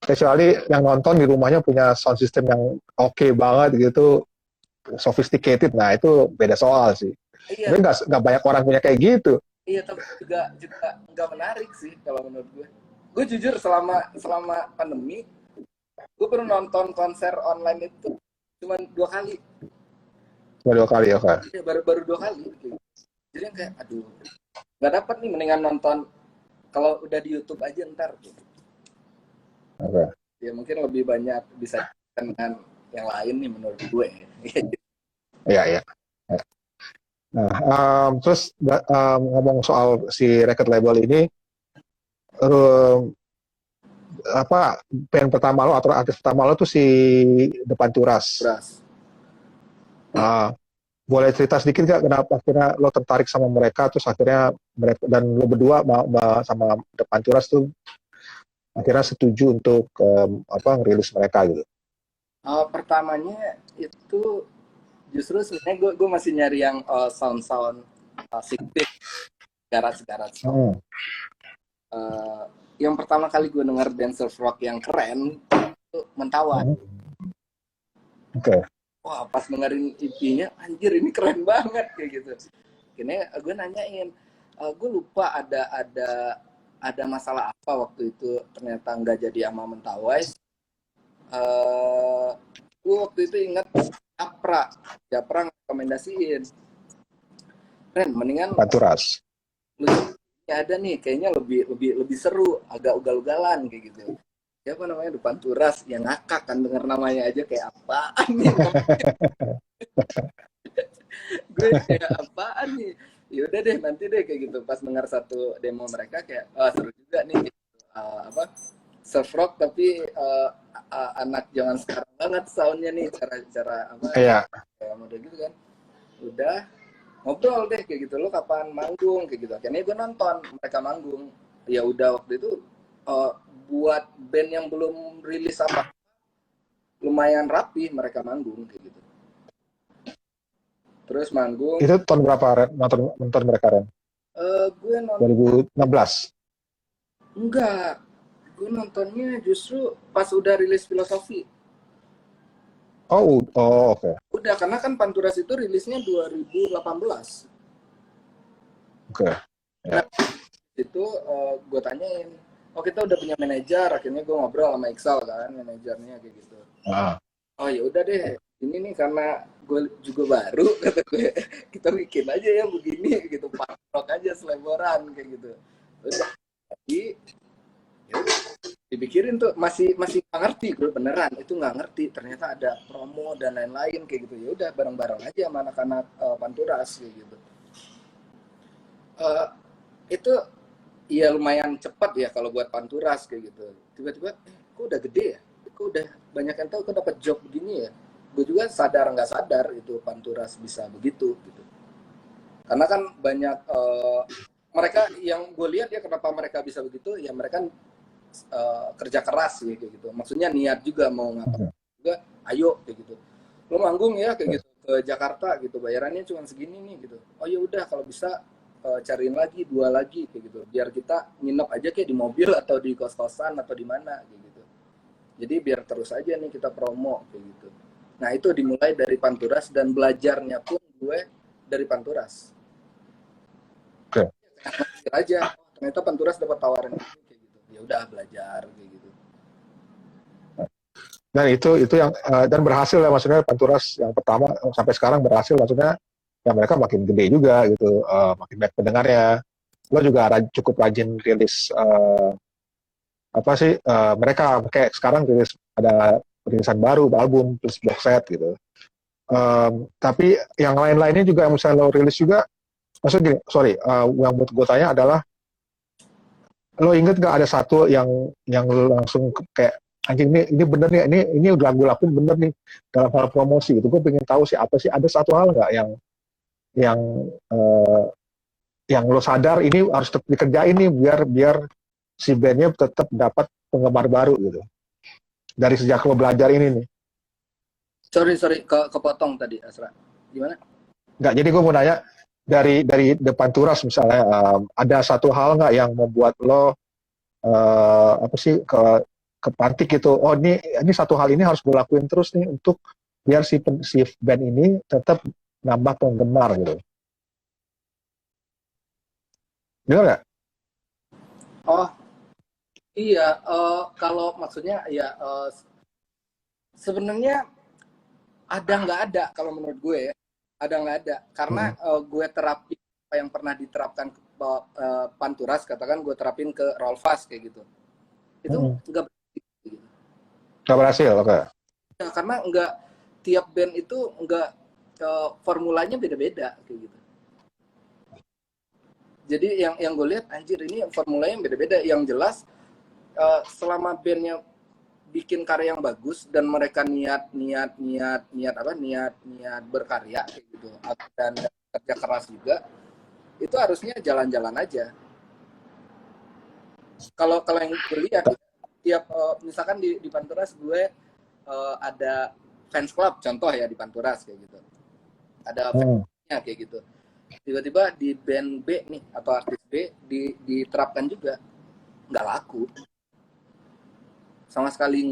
Kecuali yang nonton di rumahnya punya sound system yang oke banget gitu, sophisticated, nah itu beda soal sih. Iya. Tapi nggak banyak orang punya kayak gitu. Iya, tapi juga nggak menarik sih kalau menurut gue. Gue jujur selama pandemi, gue pernah nonton konser online itu cuma 2 kali. Cuma 2 kali ya kan? Iya, baru 2 kali. Jadi yang kayak, aduh, nggak dapat nih, mendingan nonton kalau udah di YouTube aja ntar. Oke. Ya mungkin lebih banyak bisa dengan yang lain nih menurut gue. Iya. Nah, terus ngomong soal si record label ini, apa band pertama lo atau artis pertama lo tuh si Depan Turas. Boleh cerita sedikit nggak kenapa akhirnya lo tertarik sama mereka, terus akhirnya mereka dan lo berdua sama Depan Turas tuh akhirnya setuju untuk ngerilis mereka gitu? Pertamanya itu justru sebenarnya gue masih nyari yang sound sipit, garat. yang pertama kali gue denger band surf rock yang keren itu Mentawai. Hmm. Oke. Wah, pas dengerin EP-nya, anjir ini keren banget kayak gitu. Akhirnya gue nanyain, gue lupa ada masalah apa waktu itu, ternyata nggak jadi sama Mentawai. Gue waktu itu ingat Japra rekomendasiin, Ren, mendingan Panturas. lu ada nih, kayaknya lebih seru, agak ugal-ugalan kayak gitu. Siapa namanya, Depan Turas, yang ngakak kan denger namanya aja kayak apaan nih. Gue kayak apaan nih, yaudah deh nanti deh kayak gitu. Pas dengar satu demo mereka kayak seru juga nih gitu. Apa surf rock tapi anak zaman sekarang banget soundnya nih, cara apa Iya. kayak model gitu kan. Udah ngobrol deh kayak gitu, lo kapan manggung kayak gitu. Akhirnya gue nonton mereka manggung. Ya udah waktu itu buat band yang belum rilis apa lumayan rapi mereka manggung kayak gitu. Terus manggung, Itu tahun berapa Ren? Nonton mereka Ren? gue nonton 2016. enggak, gue nontonnya justru pas udah rilis Filosofi. Oke. Udah, karena kan Panturas itu rilisnya 2018. Oke. Ya. Nah, itu gue tanyain, oh kita udah punya manajer, akhirnya gue ngobrol sama Iksal kan, manajernya kayak gitu. Ah. Oh ya udah deh, ini nih karena gue juga baru, kata gue, kita bikin aja ya begini gitu, punk aja selebaran kayak gitu. Udah, jadi ya udah, dipikirin tuh masih nggak ngerti gue, beneran itu nggak ngerti, ternyata ada promo dan lain-lain kayak gitu. Ya udah bareng-bareng aja sama anak-anak Panturas kayak gitu. Eh, itu ya lumayan cepat ya kalau buat Panturas kayak gitu. Tiba-tiba kok udah gede ya, kok udah banyak yang tahu, kok dapat job begini ya. Gue juga sadar nggak sadar itu Panturas bisa begitu gitu. Karena kan banyak mereka yang gue lihat ya, kenapa mereka bisa begitu ya, mereka kerja keras ya, kayak gitu. Maksudnya niat juga mau ngapain juga, ayo kayak gitu. Lo manggung ya kayak gitu ke Jakarta gitu, bayarannya cuma segini nih gitu. Oh ya udah kalau bisa cariin lagi 2 lagi kayak gitu. Biar kita nginep aja kayak di mobil atau di kos-kosan atau di mana kayak gitu. Jadi biar terus aja nih kita promo kayak gitu. Nah, itu dimulai dari Panturas dan belajarnya pun gue dari Panturas. Oke. Belajar aja, oh, ternyata Panturas dapat tawaran ini kayak gitu. Ya udah belajar kayak gitu. Dan itu yang dan berhasil ya, maksudnya Panturas yang pertama sampai sekarang berhasil, maksudnya ya mereka makin gede juga gitu, makin banyak pendengarnya. Lo juga cukup rajin rilis apa sih, mereka kayak sekarang rilis, ada rilisan baru album terus box set gitu. Tapi yang lain-lainnya juga, misalnya lo rilis juga, maksudnya gini, sorry, yang buat gue tanya adalah, lo inget gak ada satu yang lo langsung kayak anjing, ini bener nih, ini udah gue lakuin bener nih dalam hal promosi gitu. Gue pengen tahu sih apa sih, ada satu hal nggak yang uh, yang lo sadar ini harus tetap dikerjain nih biar si bandnya tetap dapat penggemar baru gitu dari sejak lo belajar ini nih. Sorry, kepotong tadi Asra. Gimana? Nggak, jadi gue mau nanya, dari depan Turas misalnya, ada satu hal nggak yang membuat lo apa sih, kepantik gitu, oh ini satu hal ini harus gue lakuin terus nih untuk biar si band ini tetap nambah penggemar gitu. Benar nggak? Oh, iya, kalau maksudnya ya sebenarnya ada nggak ada kalau menurut gue ya, ada nggak ada, karena gue terapin apa yang pernah diterapkan ke Panturas, katakan gue terapin ke Rolfas kayak gitu, itu nggak berhasil gitu. Nggak berhasil, oke. Ya, karena nggak, tiap band itu nggak, formulanya beda-beda kayak gitu. Jadi yang gue lihat, anjir ini formulanya beda-beda. Yang jelas selama bandnya bikin karya yang bagus dan mereka niat berkarya kayak gitu, dan kerja keras juga, itu harusnya jalan-jalan aja. Kalau yang gue lihat, tiap misalkan di Panturas gue ada fans club contoh ya, di Panturas kayak gitu, ada fansnya kayak gitu. Tiba-tiba di band B nih atau artis B diterapkan juga nggak laku sama sekali,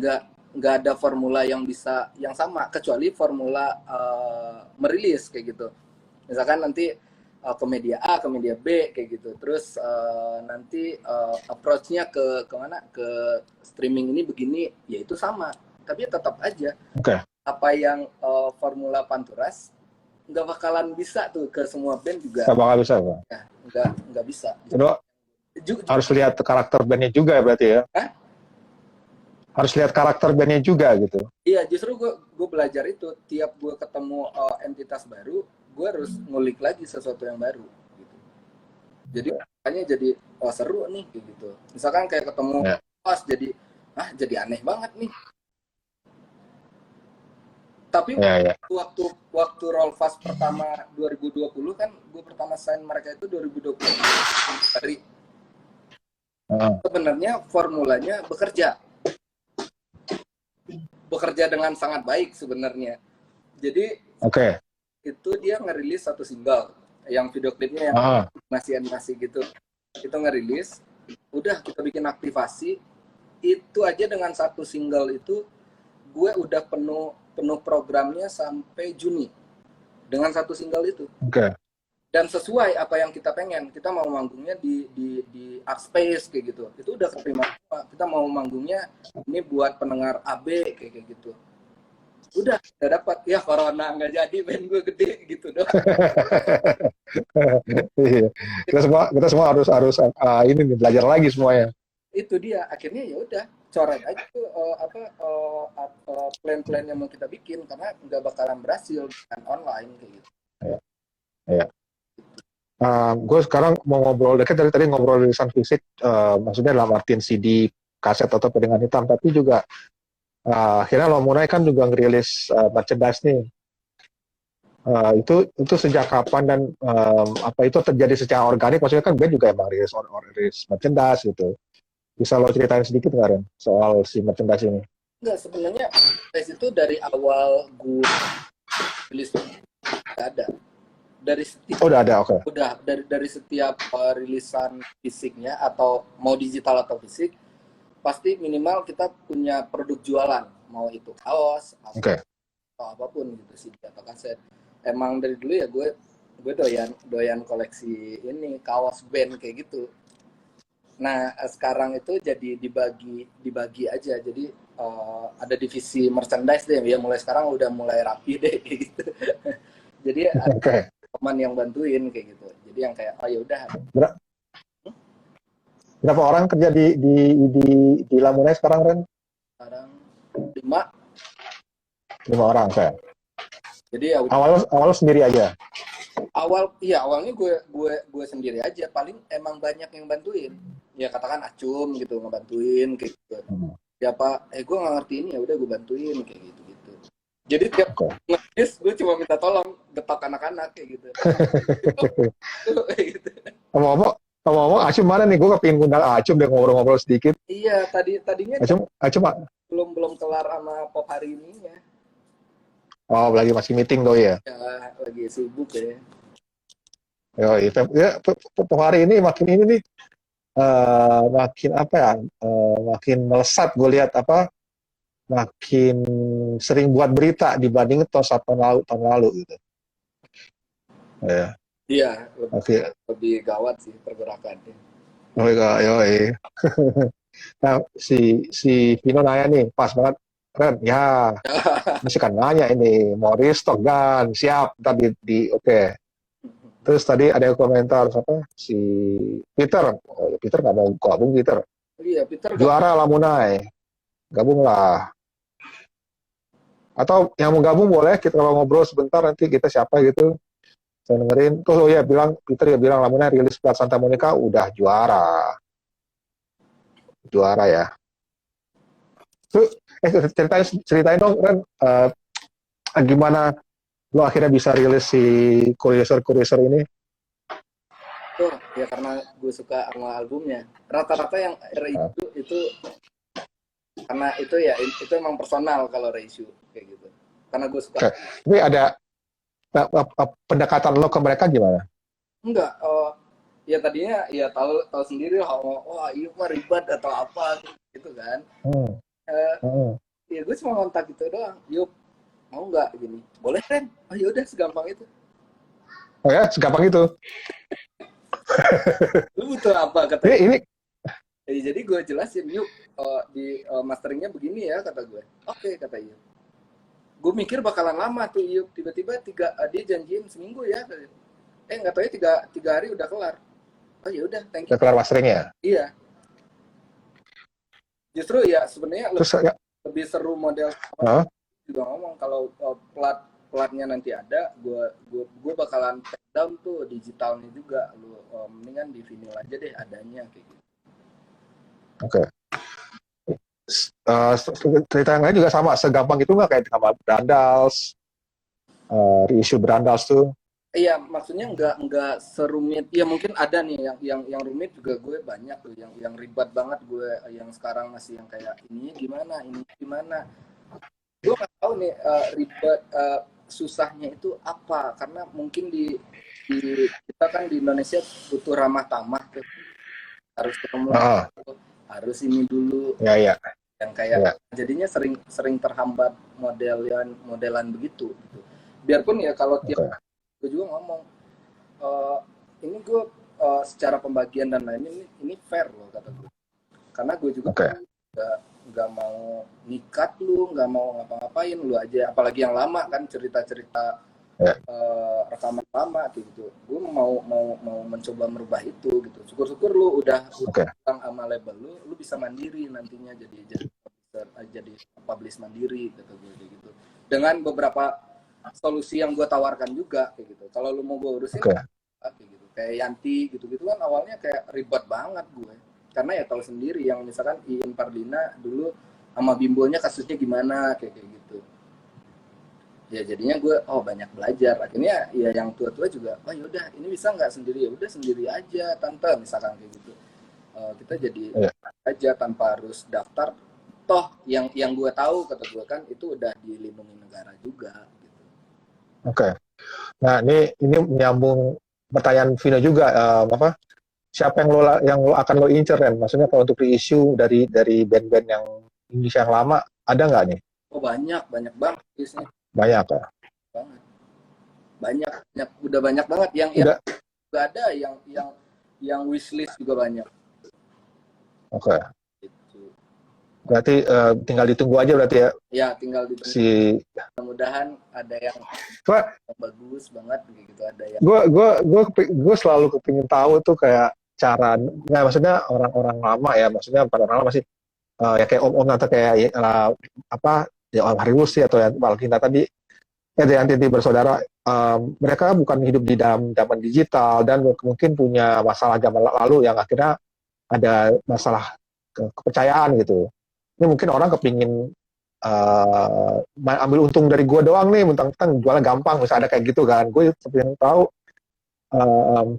nggak ada formula yang bisa yang sama kecuali formula merilis kayak gitu. Misalkan nanti ke media A, ke media B kayak gitu. Terus nanti approach-nya ke mana? Ke streaming ini begini, ya itu sama. Tapi tetap aja Oke. apa yang formula Panturas nggak bakalan bisa tuh ke semua band juga. Nggak bakal bisa, Bang. Ya, nggak bisa. Jadi harus lihat karakter bandnya juga ya berarti ya. Hah? Harus lihat karakter bandnya juga gitu. Iya, justru gue belajar itu. Tiap gue ketemu entitas baru, gue harus ngulik lagi sesuatu yang baru. Gitu. Jadi makanya jadi seru nih kayak gitu. Misalkan kayak ketemu pas jadi aneh banget nih. Tapi waktu Roll Fast pertama 2020 kan, gue pertama sign mereka itu 2020 dari sebenarnya formulanya bekerja dengan sangat baik sebenarnya. Jadi itu dia ngerilis satu single yang video klipnya yang animasi gitu. Itu ngerilis, udah kita bikin aktivasi, itu aja dengan satu single itu gue udah penuh programnya sampai Juni dengan satu single itu. Dan sesuai apa yang kita pengen, kita mau manggungnya di Art Space kayak gitu, itu udah keterima. Kita mau manggungnya ini buat pendengar AB kayak gitu, udah dapat. Ya corona nggak jadi, band gue gede gitu dong. kita semua harus ini nih, belajar lagi semuanya. Itu dia, akhirnya ya udah coret aja tuh plan-plan yang mau kita bikin, karena nggak bakalan berhasil dengan online kayak gitu. Iya. Gue sekarang mau ngobrol deket tadi ngobrol rilisan fisik, maksudnya dalam artian CD, kaset atau pegangan hitam, tapi juga akhirnya Lamunai kan juga ngerilis merchandise nih. Itu sejak kapan dan apa itu terjadi secara organik? Maksudnya kan band juga emang rilis merchandise gitu. Bisa lo ceritain sedikit nggak, Ren, soal si merchandise ini? Enggak, sebenarnya merchandise itu dari awal gue rilis ada. Dari setiap, udah ada, oke. Udah dari setiap rilisan fisiknya, atau mau digital atau fisik, pasti minimal kita punya produk jualan, mau itu kaos atau apapun gitu sih, atau kaset. Emang dari dulu ya gue doyan koleksi ini kaos band kayak gitu. Nah sekarang itu jadi dibagi aja, jadi ada divisi merchandise deh ya, mulai sekarang udah mulai rapi deh kayak gitu. Jadi ada teman yang bantuin kayak gitu, jadi yang kayak ya udah. Berapa orang kerja di Lamunai sekarang, Ren? Sekarang 5 orang kayak. Jadi ya awal sendiri aja. Awalnya gue sendiri aja, paling emang banyak yang bantuin. Ya katakan Acum gitu ngebantuin kayak gitu. Ya Pak, gue nggak ngerti ini, ya udah gue bantuin kayak gitu. Jadi tiap ngelis gue cuma minta tolong getok anak-anak kayak gitu. Ngomong Acum mana nih? Gue kepingin ngundang Acum deh, ngobrol-ngobrol sedikit. Iya, tadinya Acum belum kelar sama pop hari ininya. Oh, lagi masih meeting tuh ya? Ya, lagi sibuk ya. Pop hari ini makin ini nih, makin apa ya? Makin melesat gue lihat apa? Makin sering buat berita dibanding tahun lalu gitu. Iya, lebih gawat sih pergerakannya. Nah, si Vino nanya nih, pas banget, Ren, ya, masih kan nanya ini, mau restock kan, siap, tadi oke. Terus tadi ada komentar, si Peter nggak mau gabung, Peter. Iya, Peter juara Lamunai, gabunglah. Atau yang mau gabung boleh, kita kalau ngobrol sebentar, nanti kita siapa gitu. Saya dengerin, tuh Peter bilang Lamunai rilis plat Santa Monica udah juara ya. Tuh, ceritain dong, Ren, gimana lo akhirnya bisa rilis si Curiouser ini? Tuh, ya karena gue suka sama albumnya. Rata-rata yang reissue itu karena itu emang personal kalau reissue kayak gitu. Karena gue suka. Tapi ada pendekatan lo ke mereka gimana? Enggak, ya tadinya ya tahu tahu sendiri lah, wah iya mah ribet atau apa gitu kan. Hmm. Eh, Hmm. ya gue cuma kontak gitu doang, yuk mau nggak gini, boleh Ren, oh yaudah segampang itu. Oh ya, segampang itu. Lu butuh apa Ini, katanya. ini Jadi gue jelasin, yuk di masteringnya begini ya kata gue. Oke kata Yuk. Gue mikir bakalan lama tuh Yuk. Tiba-tiba dia janjiin seminggu ya. Nggak tahu ya tiga hari udah kelar. Oh ya udah, thank you. udah kelar masteringnya. Iya. Justru ya sebenarnya Terus ya, lebih seru model huh? juga ngomong kalau platnya nanti ada, gue bakalan take down tuh digitalnya juga. Lu mendingan di vinyl aja deh adanya kayak gitu. Oke. Cerita yang lain juga sama, segampang itu nggak kayak sama Brandals, reissue Brandals tuh. Iya, maksudnya nggak serumit. Ya mungkin ada nih yang rumit juga gue banyak tuh, yang ribet banget gue, yang sekarang masih yang kayak ini gimana. Gue nggak tahu nih ribet susahnya itu apa, karena mungkin di kita kan di Indonesia butuh ramah tamah tuh. Harus ketemu, Ah, harus ini dulu, ya ya yang kayak ya. jadinya sering terhambat modelan begitu gitu. Biarpun ya kalau tiap Oke. gue juga ngomong, eh, ini gue secara pembagian dan lainnya ini fair loh kata gue, karena gue juga Oke. nggak mau nikat lu, nggak mau ngapa-ngapain lu aja, apalagi yang lama kan, cerita-cerita Ya. rekaman lama kayak gitu. Gue mau mencoba merubah itu gitu. Syukur-syukur lu udah Oke. sama label lu bisa mandiri nantinya, jadi publish mandiri kata gue kayak gitu, dengan beberapa solusi yang gue tawarkan juga kayak gitu. Kalau lu mau gue urusin Oke. kayak gitu, kayak Yanti gitu-gitu kan awalnya kayak ribet banget gue, karena ya tahu sendiri yang misalkan Iin Pardina dulu sama Bimbonya kasusnya gimana kayak gitu. Ya jadinya gue banyak belajar, akhirnya ya yang tua-tua juga yaudah ini bisa nggak sendiri, ya udah sendiri aja tante misalkan kayak gitu. Kita jadi Ya. aja tanpa harus daftar, toh yang gue tahu kata gue kan itu udah dilindungi negara juga gitu. Oke. Nah, ini menyambung pertanyaan Vino juga, apa? Siapa yang lo akan lo incer kan? Maksudnya kalau untuk reissue dari band-band yang Indonesia yang lama, ada nggak nih? Banyak banget bisnis, Banyak ya. banget banyak udah banyak banget yang Udah. juga ada yang wishlist juga banyak Oke. gitu. Berarti tinggal ditunggu aja berarti ya Ya tinggal ditunggu, si. mudah-mudahan ada yang Cuma bagus banget gitu, ada yang gue selalu kepingin tahu tuh kayak cara, nggak maksudnya orang-orang lama ya, maksudnya pada orang lama masih ya kayak om-om atau kayak apa ya Om Hari Wusi atau yang Valkinta tadi, yang Titi bersaudara, mereka bukan hidup di dalam zaman digital dan mungkin punya masalah zaman lalu yang akhirnya ada masalah kepercayaan gitu. Ini mungkin orang kepingin ambil untung dari gue doang nih, mentang-mentang jualnya gampang, misalnya ada kayak gitu kan. Gue pengen tahu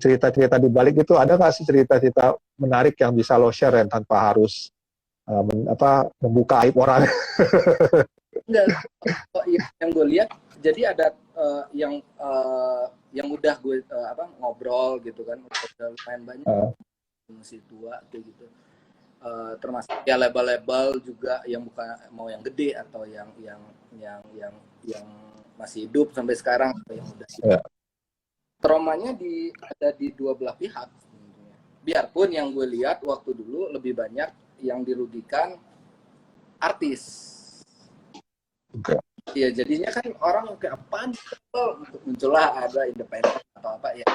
cerita-cerita di balik itu, ada nggak sih cerita-cerita menarik yang bisa lo share ya, tanpa harus membuka aib orang. enggak. Yang gue lihat jadi ada yang udah gue ngobrol gitu kan, udah lumayan banyak musisi tua kayak gitu. Termasuk ya label-label juga yang bukan mau yang gede atau yang masih hidup sampai sekarang atau yang udah hidup. Yeah. Traumanya ada di dua belah pihak sebenarnya. Biarpun yang gue lihat waktu dulu lebih banyak yang dirugikan artis. Okay. Ya jadinya kan orang kayak apaan untuk muncullah ada independen atau apa ya.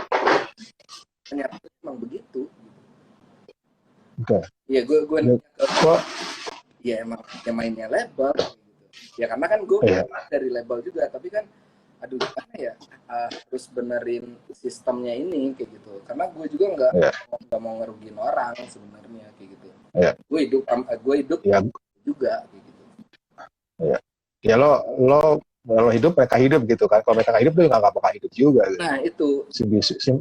Ternyata memang begitu. Okay. Ya gue ya emang yang mainnya label gitu. Ya karena kan gue dari label juga, tapi kan aduh gimana ya, harus benerin sistemnya ini kayak gitu. Karena gue juga nggak mau ngerugin orang sebenarnya kayak gitu. Gue hidup juga kayak gitu. Ya lo hidup, mereka hidup gitu kan. Kalau mereka hidup tuh nggak bakal hidup juga. Gitu. Nah itu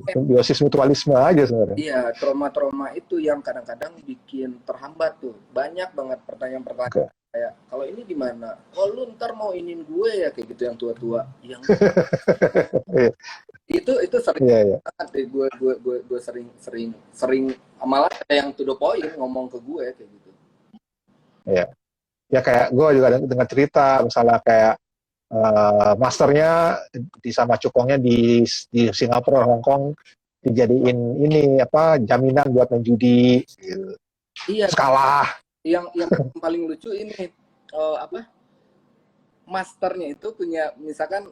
simbiosis mutualisme aja sebenarnya. Iya, trauma-trauma itu yang kadang-kadang bikin terhambat tuh. Banyak banget pertanyaan-pertanyaan kayak, kalau ini gimana? Oh lu ntar mau inin gue ya kayak gitu, yang tua-tua. Yang Itu sering Iya, iya. banget deh, gue sering sering sering malah ada yang to the point ngomong ke gue kayak gitu. Iya. Ya kayak gue juga dengar cerita misalnya kayak masternya di sama cukongnya di Singapura, Hong Kong dijadiin ini apa jaminan buat main judi gitu. Iya, Skala. yang paling lucu ini apa, masternya itu punya misalkan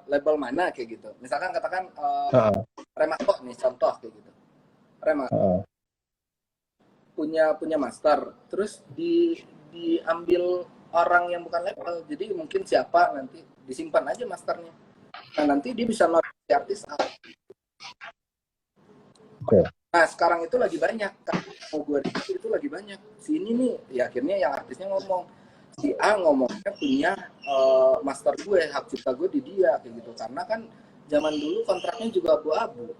label mana kayak gitu. Misalkan katakan Heeh, Remato nih contoh kayak gitu. Remato heeh. punya master, terus diambil orang yang bukan label. Jadi mungkin siapa nanti disimpan aja masternya. Nah, nanti dia bisa notice artis. Oke. Nah, sekarang itu lagi banyak. Mau gue itu lagi banyak. Si ini nih, ya akhirnya yang artisnya ngomong. Si A ngomongnya punya master gue, hak cipta gue di dia kayak gitu. Karena kan zaman dulu kontraknya juga abu-abu.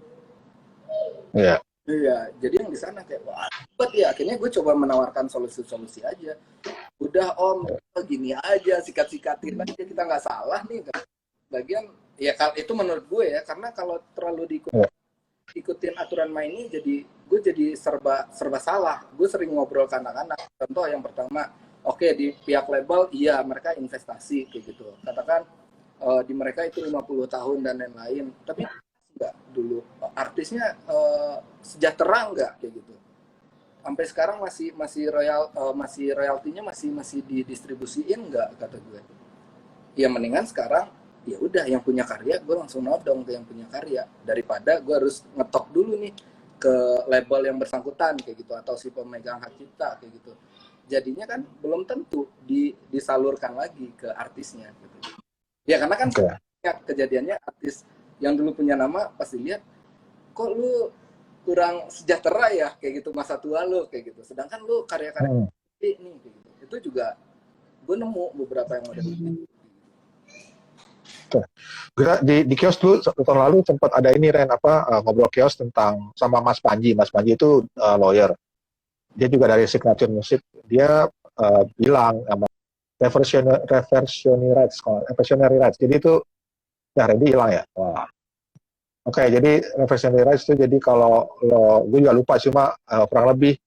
Iya. Iya, jadi yang di sana kayak wah, ribet ya. Akhirnya gue coba menawarkan solusi-solusi aja. Udah om, gini aja, sikat-sikatin aja, kita nggak salah nih. Bagian ya itu menurut gue ya, karena kalau terlalu Iya. ikutin aturan main ini gue jadi serba serba salah. Gue sering ngobrol ke anak-anak. Contoh yang pertama, oke, di pihak label iya mereka investasi kayak gitu. Katakan di mereka itu 50 tahun dan lain-lain. Tapi enggak dulu artisnya sejahtera enggak kayak gitu. Sampai sekarang masih royaltinya masih didistribusiin enggak kata gue. Ya mendingan sekarang ya udah yang punya karya gue langsung nodong ke yang punya karya daripada gue harus ngetok dulu nih ke label yang bersangkutan kayak gitu atau si pemegang hak cipta kayak gitu, jadinya kan belum tentu disalurkan lagi ke artisnya gitu ya, karena kan Oke. kejadiannya artis yang dulu punya nama pasti lihat kok lu kurang sejahtera ya kayak gitu masa tua lu kayak gitu, sedangkan lu karya-karya Hmm. nih kayak gitu. Itu juga gue nemu beberapa yang model Oke. Kira di kios dulu tahun lalu sempat ada ini Ren apa ngobrol kios tentang sama Mas Panji. Mas Panji itu lawyer. Dia juga dari Signature Music. Dia bilang sama reversionary rights. Jadi itu ya ready hilang ya. Wah. Oke, jadi reversionary rights itu jadi kalau gue juga lupa cuma kurang lebih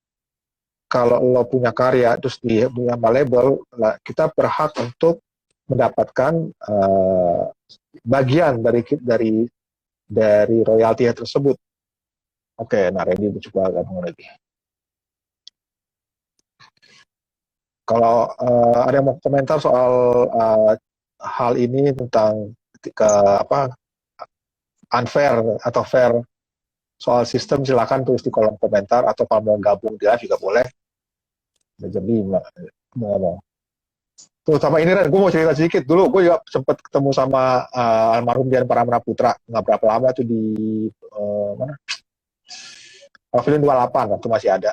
kalau lo punya karya terus di sama label, kita berhak untuk mendapatkan bagian dari royalti tersebut. Oke, nah Randy coba gabung lagi. Kalau ada yang mau komentar soal hal ini tentang ketika apa unfair atau fair soal sistem, silakan tulis di kolom komentar atau kalau mau gabung di live juga boleh. Udah jam 5 mau ngomong. Tuh sama ini Ren, gue mau cerita sedikit dulu. Gue juga sempat ketemu sama almarhum Dian Paramana Putra nggak berapa lama tuh di mana? Pavilion 28 waktu masih ada.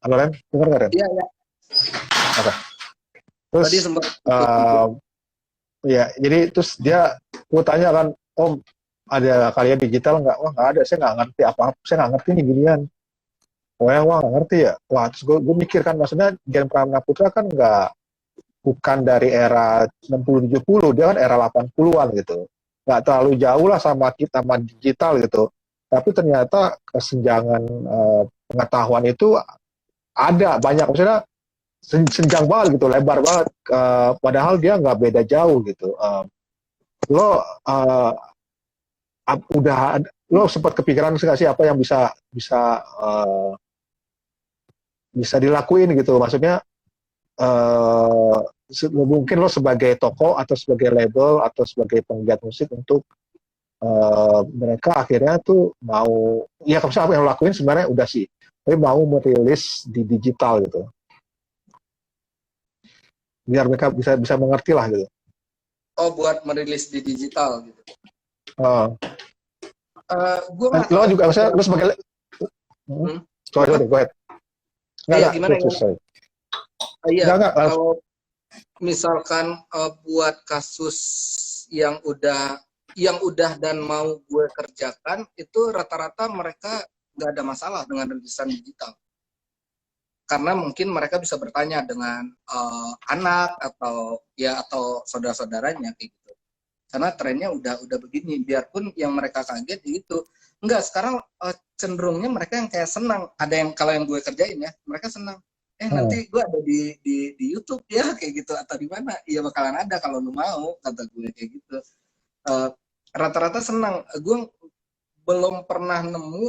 Halo Ren, dengar nggak Ren? iya ya. Oke. Terus Tadi sempat ya, jadi terus gue tanya kan, Om, ada karya digital nggak? Wah nggak ada, saya nggak ngerti apa-apa, saya nggak ngerti nih ginian. Wah nggak ngerti ya? Wah terus gue mikir kan, maksudnya Dian Pramana Putra kan bukan dari era 60-70, dia kan era 80-an gitu. Nggak terlalu jauh lah sama kita, sama digital gitu. Tapi ternyata kesenjangan pengetahuan itu ada banyak, maksudnya senjang banget gitu, lebar banget. Padahal dia nggak beda jauh gitu. Lo udah lo sempat kepikiran nggak sih apa yang bisa bisa bisa dilakuin gitu? Maksudnya uh, mungkin lo sebagai toko atau sebagai label atau sebagai penggiat musik untuk mereka akhirnya tuh mau ya kalau apa yang lo lakuin sebenarnya udah sih, tapi mau merilis di digital gitu biar mereka bisa bisa mengerti lah gitu. buat merilis di digital gitu. Uh, Gue nggak lo tahu. juga maksudnya lo sebagai sorry go ahead. Iya gimana ya? Iya Nggak, kalau misalkan buat kasus yang udah dan mau gue kerjakan itu rata-rata mereka nggak ada masalah dengan rilisan digital. Karena mungkin mereka bisa bertanya dengan anak atau saudara-saudaranya kayak gitu. karena trennya udah begini. Biarpun yang mereka kaget itu enggak, sekarang cenderungnya mereka yang kayak senang. Ada yang, kalau yang gue kerjain ya, mereka senang. Nanti gue ada di YouTube ya kayak gitu, atau di mana? Iya bakalan ada kalau lu mau, kata gue kayak gitu. Rata-rata senang. Gue belum pernah nemu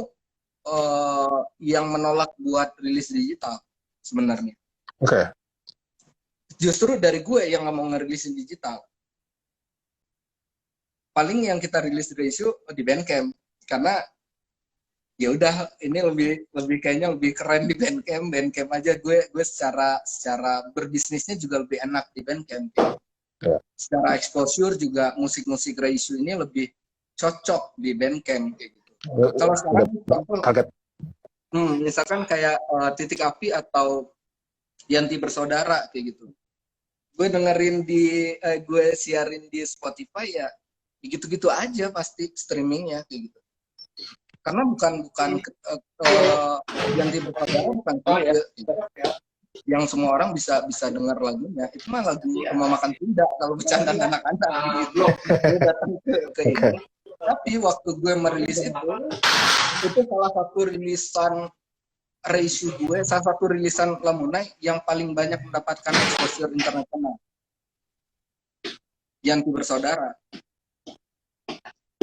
yang menolak buat rilis digital sebenarnya. Oke. Justru dari gue yang nggak mau ngerilisin digital. Paling yang kita rilis ratio di Bandcamp, karena ya udah ini lebih kayaknya lebih keren di Bandcamp aja. Gue secara berbisnisnya juga lebih enak di Bandcamp. Yeah. Secara exposure juga musik ratio ini lebih cocok di Bandcamp kayak gitu. Kalau sekarang kaget. Misalkan kayak Titik Api atau Yanti Bersaudara kayak gitu, gue dengerin gue siarin di Spotify ya gitu-gitu aja pasti streamingnya kayak gitu. Karena bukan Yanti Bersaudara bukan gitu. Yang semua orang bisa dengar lagunya, itu mah lagu Rumah Makan Tunda kalau bercanda anak-anak gitu. Gue datang ke ini. Tapi waktu gue merilis itu salah satu rilisan ratio gue, salah satu rilisan Lamunai yang paling banyak mendapatkan exposure internasional. Yanti Bersaudara.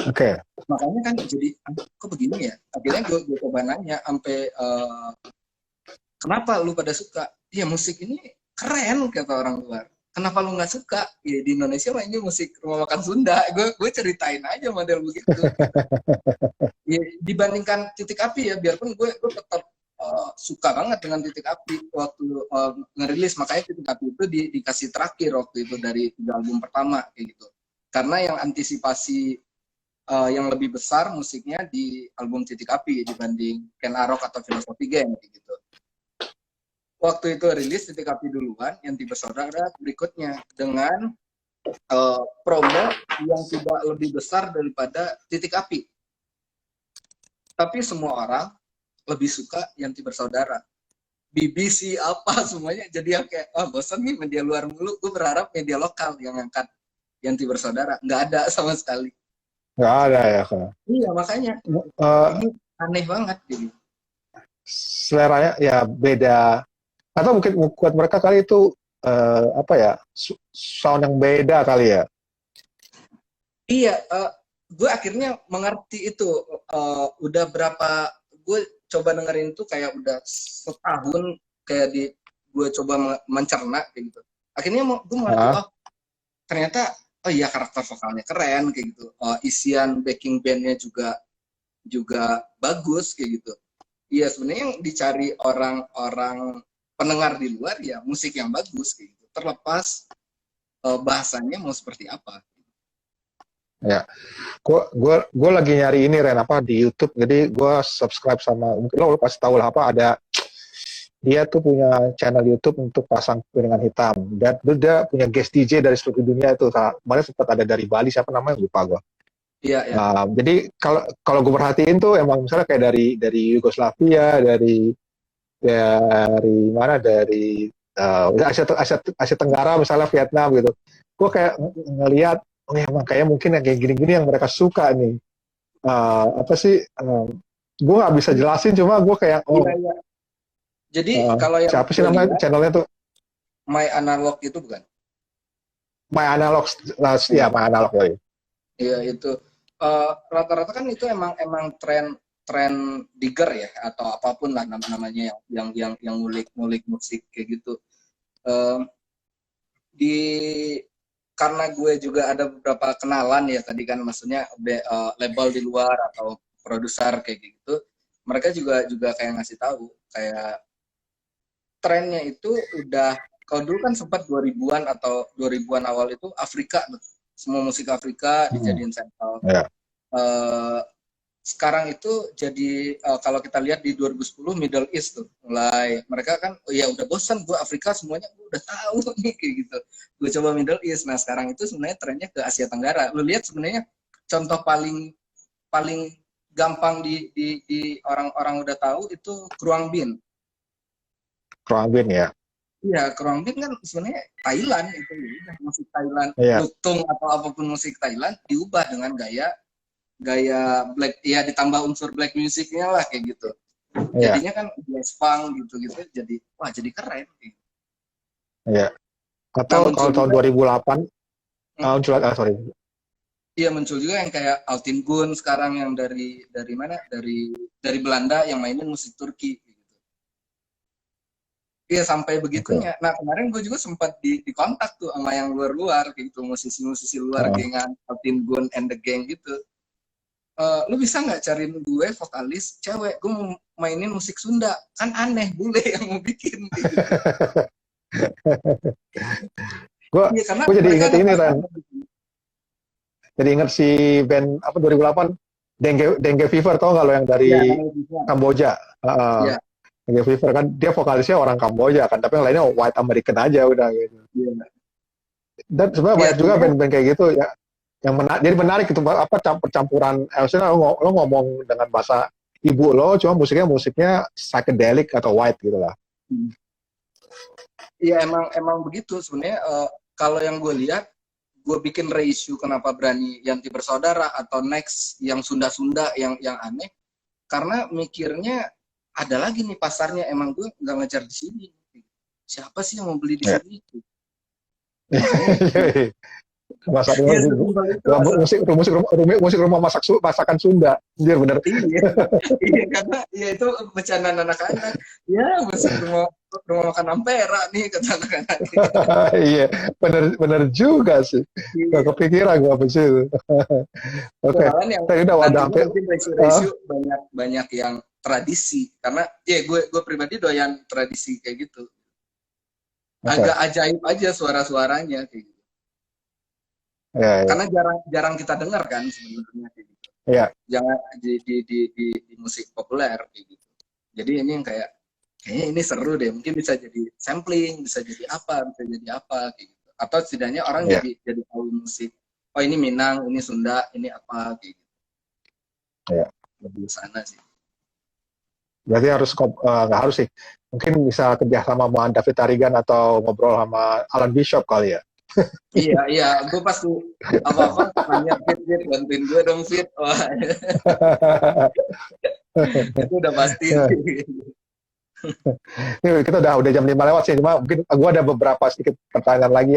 Oke. Makanya kan jadi, kok begini ya? Akhirnya gue coba nanya, sampai kenapa lu pada suka? Ya musik ini keren, kata orang luar. Kenapa lu nggak suka? Ya di Indonesia mainnya musik Rumah Makan Sunda. Gue ceritain aja model begitu. Ya, dibandingkan Titik Api ya, biarpun gue tetap suka banget dengan Titik Api waktu ngerilis. Makanya Titik Api itu dikasih terakhir waktu itu dari 3 album pertama kayak gitu. Karena yang antisipasi yang lebih besar musiknya di album Titik Api dibanding Ken Arok atau Filosofi Gang kayak gitu. Waktu itu rilis Titik Api duluan, Yanti Bersaudara berikutnya dengan promo yang tidak lebih besar daripada Titik Api. Tapi semua orang lebih suka Yanti Bersaudara. BBC apa semuanya jadi yang kayak bosan nih media luar mulu. Gue berharap media lokal yang ngangkat Yanti Bersaudara. Nggak ada sama sekali. Nggak ada ya kak. Iya makanya ini aneh banget jadi. Seleranya ya beda, atau mungkin buat mereka kali itu apa ya, sound yang beda kali ya. Iya, gue akhirnya mengerti itu. Udah berapa gue coba dengerin tuh kayak udah setahun kayak gue coba mencerna kayak gitu. Akhirnya gue mengerti, ternyata iya karakter vokalnya keren kayak gitu. Isian backing bandnya juga bagus kayak gitu. Iya sebenarnya yang dicari orang-orang pendengar di luar ya musik yang bagus kayak gitu. Terlepas bahasanya mau seperti apa. Ya, gue lagi nyari ini Ren apa di YouTube. Jadi gue subscribe sama, mungkin lo pasti tahu lah apa, ada dia tuh punya channel YouTube untuk pasang piringan hitam, dan dia punya guest DJ dari seluruh dunia itu. Kemarin sempat ada dari Bali, siapa namanya lupa gue. Iya, iya. Jadi kalau gue perhatiin tuh emang misalnya kayak dari Yugoslavia, dari mana, dari Asia Tenggara misalnya, Vietnam gitu. Gue kayak ngelihat, oh ya emang kayak mungkin yang kayak gini-gini yang mereka suka nih. Apa sih? Gue nggak bisa jelasin, cuma gue kayak iya. Jadi kalau yang siapa sih namanya channelnya tuh? My Analog itu bukan? My Analog, ya My Analog ya. Iya itu. Rata-rata kan itu emang tren digger ya, atau apapun lah namanya yang ngulik musik kayak gitu. Karena gue juga ada beberapa kenalan ya tadi kan, maksudnya label di luar atau produser kayak gitu, mereka juga kayak ngasih tahu kayak trennya itu udah, kalau dulu kan sempat 2000-an atau 2000-an awal itu Afrika, semua musik Afrika dijadiin sampel. Yeah. Sekarang itu jadi kalau kita lihat di 2010 Middle East tuh mulai, mereka kan ya udah bosan gue Afrika semuanya gue udah tahu nih kayak gitu, gue coba Middle East. Nah sekarang itu sebenarnya trennya ke Asia Tenggara. Lu lihat sebenarnya contoh paling gampang di orang-orang udah tahu itu Kruang Bin. Kruang Bin ya. iya Krongbin kan sebenarnya Thailand itu ya udah, musik Thailand, Iya, lutung atau apapun musik Thailand diubah dengan gaya gaya black ya ditambah unsur black musicnya lah kayak gitu. iya, Jadinya kan jazz funk gitu-gitu jadi wah jadi keren. iya. Nah Atau muncul kalau tahun juga 2008, hmm, muncul sorry. iya muncul juga yang kayak Altin Gun sekarang yang dari mana? Dari Belanda yang mainin musik Turki gitu. Iya sampai Oke. begitunya. Nah kemarin gue juga sempat di kontak tuh sama yang luar-luar gitu musisi-musisi luar Heeh. gengan Altin Gun and the Gang gitu. Lu bisa nggak cariin gue vokalis cewek? Gue mau mainin musik Sunda. Kan aneh bule yang mau bikin gitu. gue Iya karena gue jadi mereka inget nggak ini Ren, pasang. jadi inget si band apa 2008, Dengue Fever, tau nggak lo yang Iya dari kalau bisa. Kamboja. Heeh. Iya, Dengue Fever kan dia vokalisnya orang Kamboja kan, tapi yang lainnya white American aja udah gitu. iya. Dan sebenarnya Iya banyak juga sebenarnya band-band kayak gitu ya, yang jadi menarik itu apa campuran, maksudnya lo ngomong dengan bahasa ibu lo, cuma musiknya psychedelic atau white gitu lah. iya emang begitu sebenarnya kalau yang gue lihat gue bikin reissue kenapa berani Yanti Bersaudara atau Next yang Sunda-Sunda yang aneh karena mikirnya ada lagi nih pasarnya emang gue nggak ngejar di sini siapa sih yang mau beli di Ya. sini makanya Masa ya sesimpel itu asal musik rumah masakan Sunda, dia bener. iya iya karena ya itu bercandaan anak-anak ya musik rumah rumah makan Ampera nih kata anak-anak Iya, bener bener juga sih. Gak iya. kepikiran gue apa sih. Oke, Soalnya yang tadi udah nantinya hampir. mungkin Uh, ratio banyak banyak yang tradisi karena ya gue pribadi doyan tradisi kayak gitu Oke, agak ajaib aja suara-suaranya kayak gitu ya, ya, karena jarang jarang kita dengar kan sebenarnya kayak gitu ya, jangan di musik populer kayak gitu jadi ini yang kayak kayaknya ini seru deh mungkin bisa jadi sampling bisa jadi apa kayak gitu atau setidaknya orang ya, jadi tahu musik oh ini Minang ini Sunda ini apa kayak gitu ya. lebih sana sih. Berarti harus nggak harus sih. Mungkin bisa kerja sama sama David Tarigan atau ngobrol sama Alan Bishop kali ya. Iya, iya, gue pasti apa-apa nanya fit, bantuin gue dong fit. Wah, itu udah pasti. Ini kita udah jam 5 lewat sih, cuma mungkin gue ada beberapa sedikit pertanyaan lagi.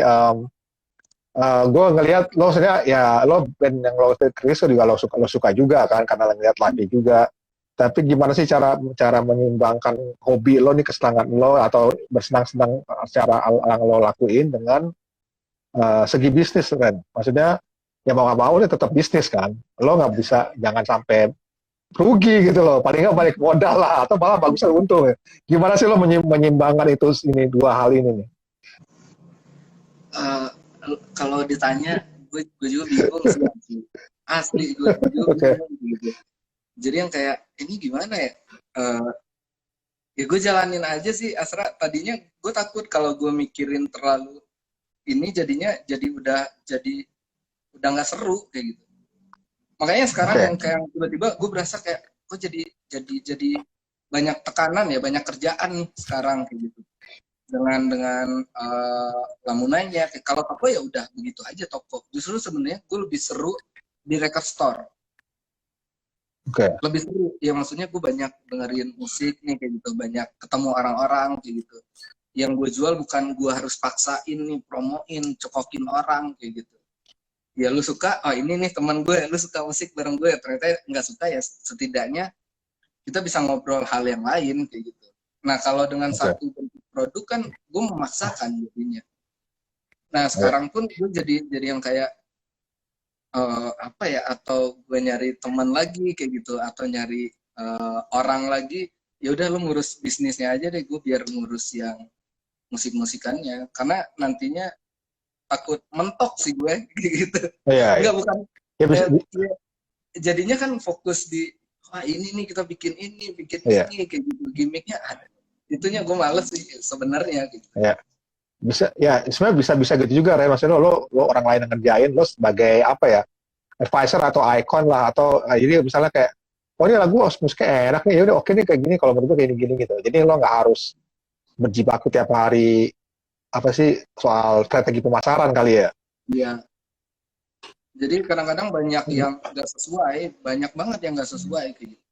Gue ngelihat lo sebenarnya ya lo band yang lo kritis juga lo suka juga kan karena ngeliat live juga. Tapi gimana sih cara cara menyeimbangkan hobi lo nih, kesenangan lo atau bersenang-senang secara yang lo lakuin dengan segi bisnis kan? Maksudnya ya mau nggak mau nih tetap bisnis kan. Lo nggak bisa, jangan sampai rugi gitu loh. Paling nggak balik modal lah atau malah bagusnya untung ya. Gimana sih lo menyeimbangkan itu, ini dua hal ini nih? Uh, kalau ditanya, gue juga bingung sih. Asli, gue juga Oke. bingung gitu. Jadi yang kayak ini gimana ya? Ya gue jalanin aja sih. Asra tadinya gue takut kalau gue mikirin terlalu ini jadinya udah nggak seru kayak gitu. Makanya sekarang Oke. yang kayak tiba-tiba gue berasa kayak kok jadi banyak tekanan ya banyak kerjaan sekarang kayak gitu dengan lamunannya kalau toko ya udah begitu aja toko justru sebenarnya gue lebih seru di record store Oke. lebih seru ya maksudnya gue banyak dengerin musik nih kayak gitu banyak ketemu orang-orang kayak gitu yang gue jual bukan gue harus paksain nih promoin cokokin orang kayak gitu ya lu suka oh ini nih teman gue lu suka musik bareng gue ternyata nggak suka ya setidaknya kita bisa ngobrol hal yang lain kayak gitu nah kalau dengan Oke. satu bentuk produk kan gue memaksakan jadinya nah Ya. sekarang pun gue jadi yang kayak apa ya atau gue nyari teman lagi kayak gitu atau nyari orang lagi ya udah lu ngurus bisnisnya aja deh gue biar ngurus yang musik-musikannya karena nantinya takut mentok sih gue gitu Iya. enggak bukan Ya, bisa, ya, jadinya kan fokus di wah ini nih kita bikin iya. ini kayak gitu gimmicknya ada itunya gue males sih sebenarnya gitu Ya. Bisa ya, sebenarnya bisa gitu juga Ray. Maksudnya lo orang lain yang ngerjain, lo sebagai apa ya, advisor atau icon lah, atau jadi misalnya kayak oh ini lagu musiknya enak nih, ya udah oke nih kayak gini, kalau menurut gue kayak gini gitu. Jadi lo nggak harus berjibaku tiap hari apa sih soal strategi pemasaran kali ya. Iya. Jadi kadang-kadang banyak yang nggak sesuai, banyak banget yang nggak sesuai kayak gitu.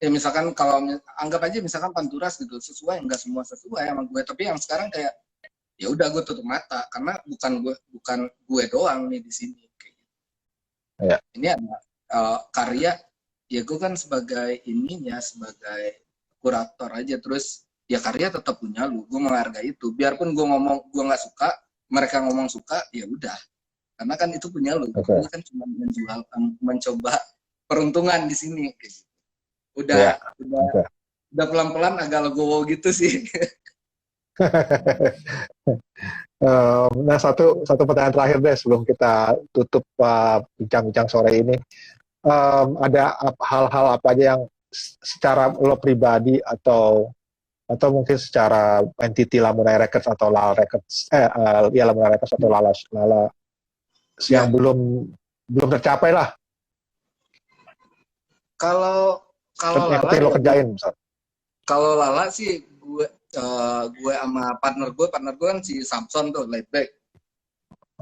Ya misalkan kalau anggap aja misalkan Panturas gitu sesuai, nggak semua sesuai sama gue, tapi yang sekarang kayak ya udah gue tutup mata karena bukan gue doang nih di sini. Kayak gitu. Ya. Ini ada karya, ya gue kan sebagai ininya, sebagai kurator aja, terus ya karya tetap punya lu, gue menghargai itu. Biarpun gue ngomong gue nggak suka, mereka ngomong suka, ya udah. Karena kan itu punya lu, Oke. gue kan cuma menjual, mencoba peruntungan di sini. Kayak gitu. Ya. Udah Oke. udah pelan-pelan agak legowo gitu sih. Nah, satu pertanyaan terakhir deh sebelum kita tutup bincang-bincang sore ini. Ada hal-hal apa aja yang secara lo pribadi atau mungkin secara entity Lamunai Records atau Lala Records, ya Lamunai Records atau Lala yang Ya, belum tercapai lah, kalau kalau yang Lala penting lo ya, kerjain misal. kalau Lala sih gue sama partner gue kan si Samson tuh, Lightback.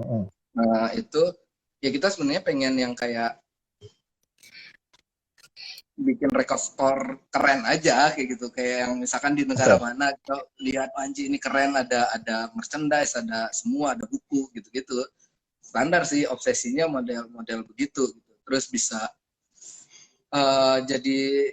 Mm-mm. Nah itu ya kita sebenarnya pengen yang kayak bikin record store keren aja kayak gitu, kayak yang misalkan di negara Oke. mana kita lihat anjing ini keren, ada merchandise, ada semua, ada buku gitu-gitu. Standar sih obsesinya model-model begitu gitu. Terus bisa jadi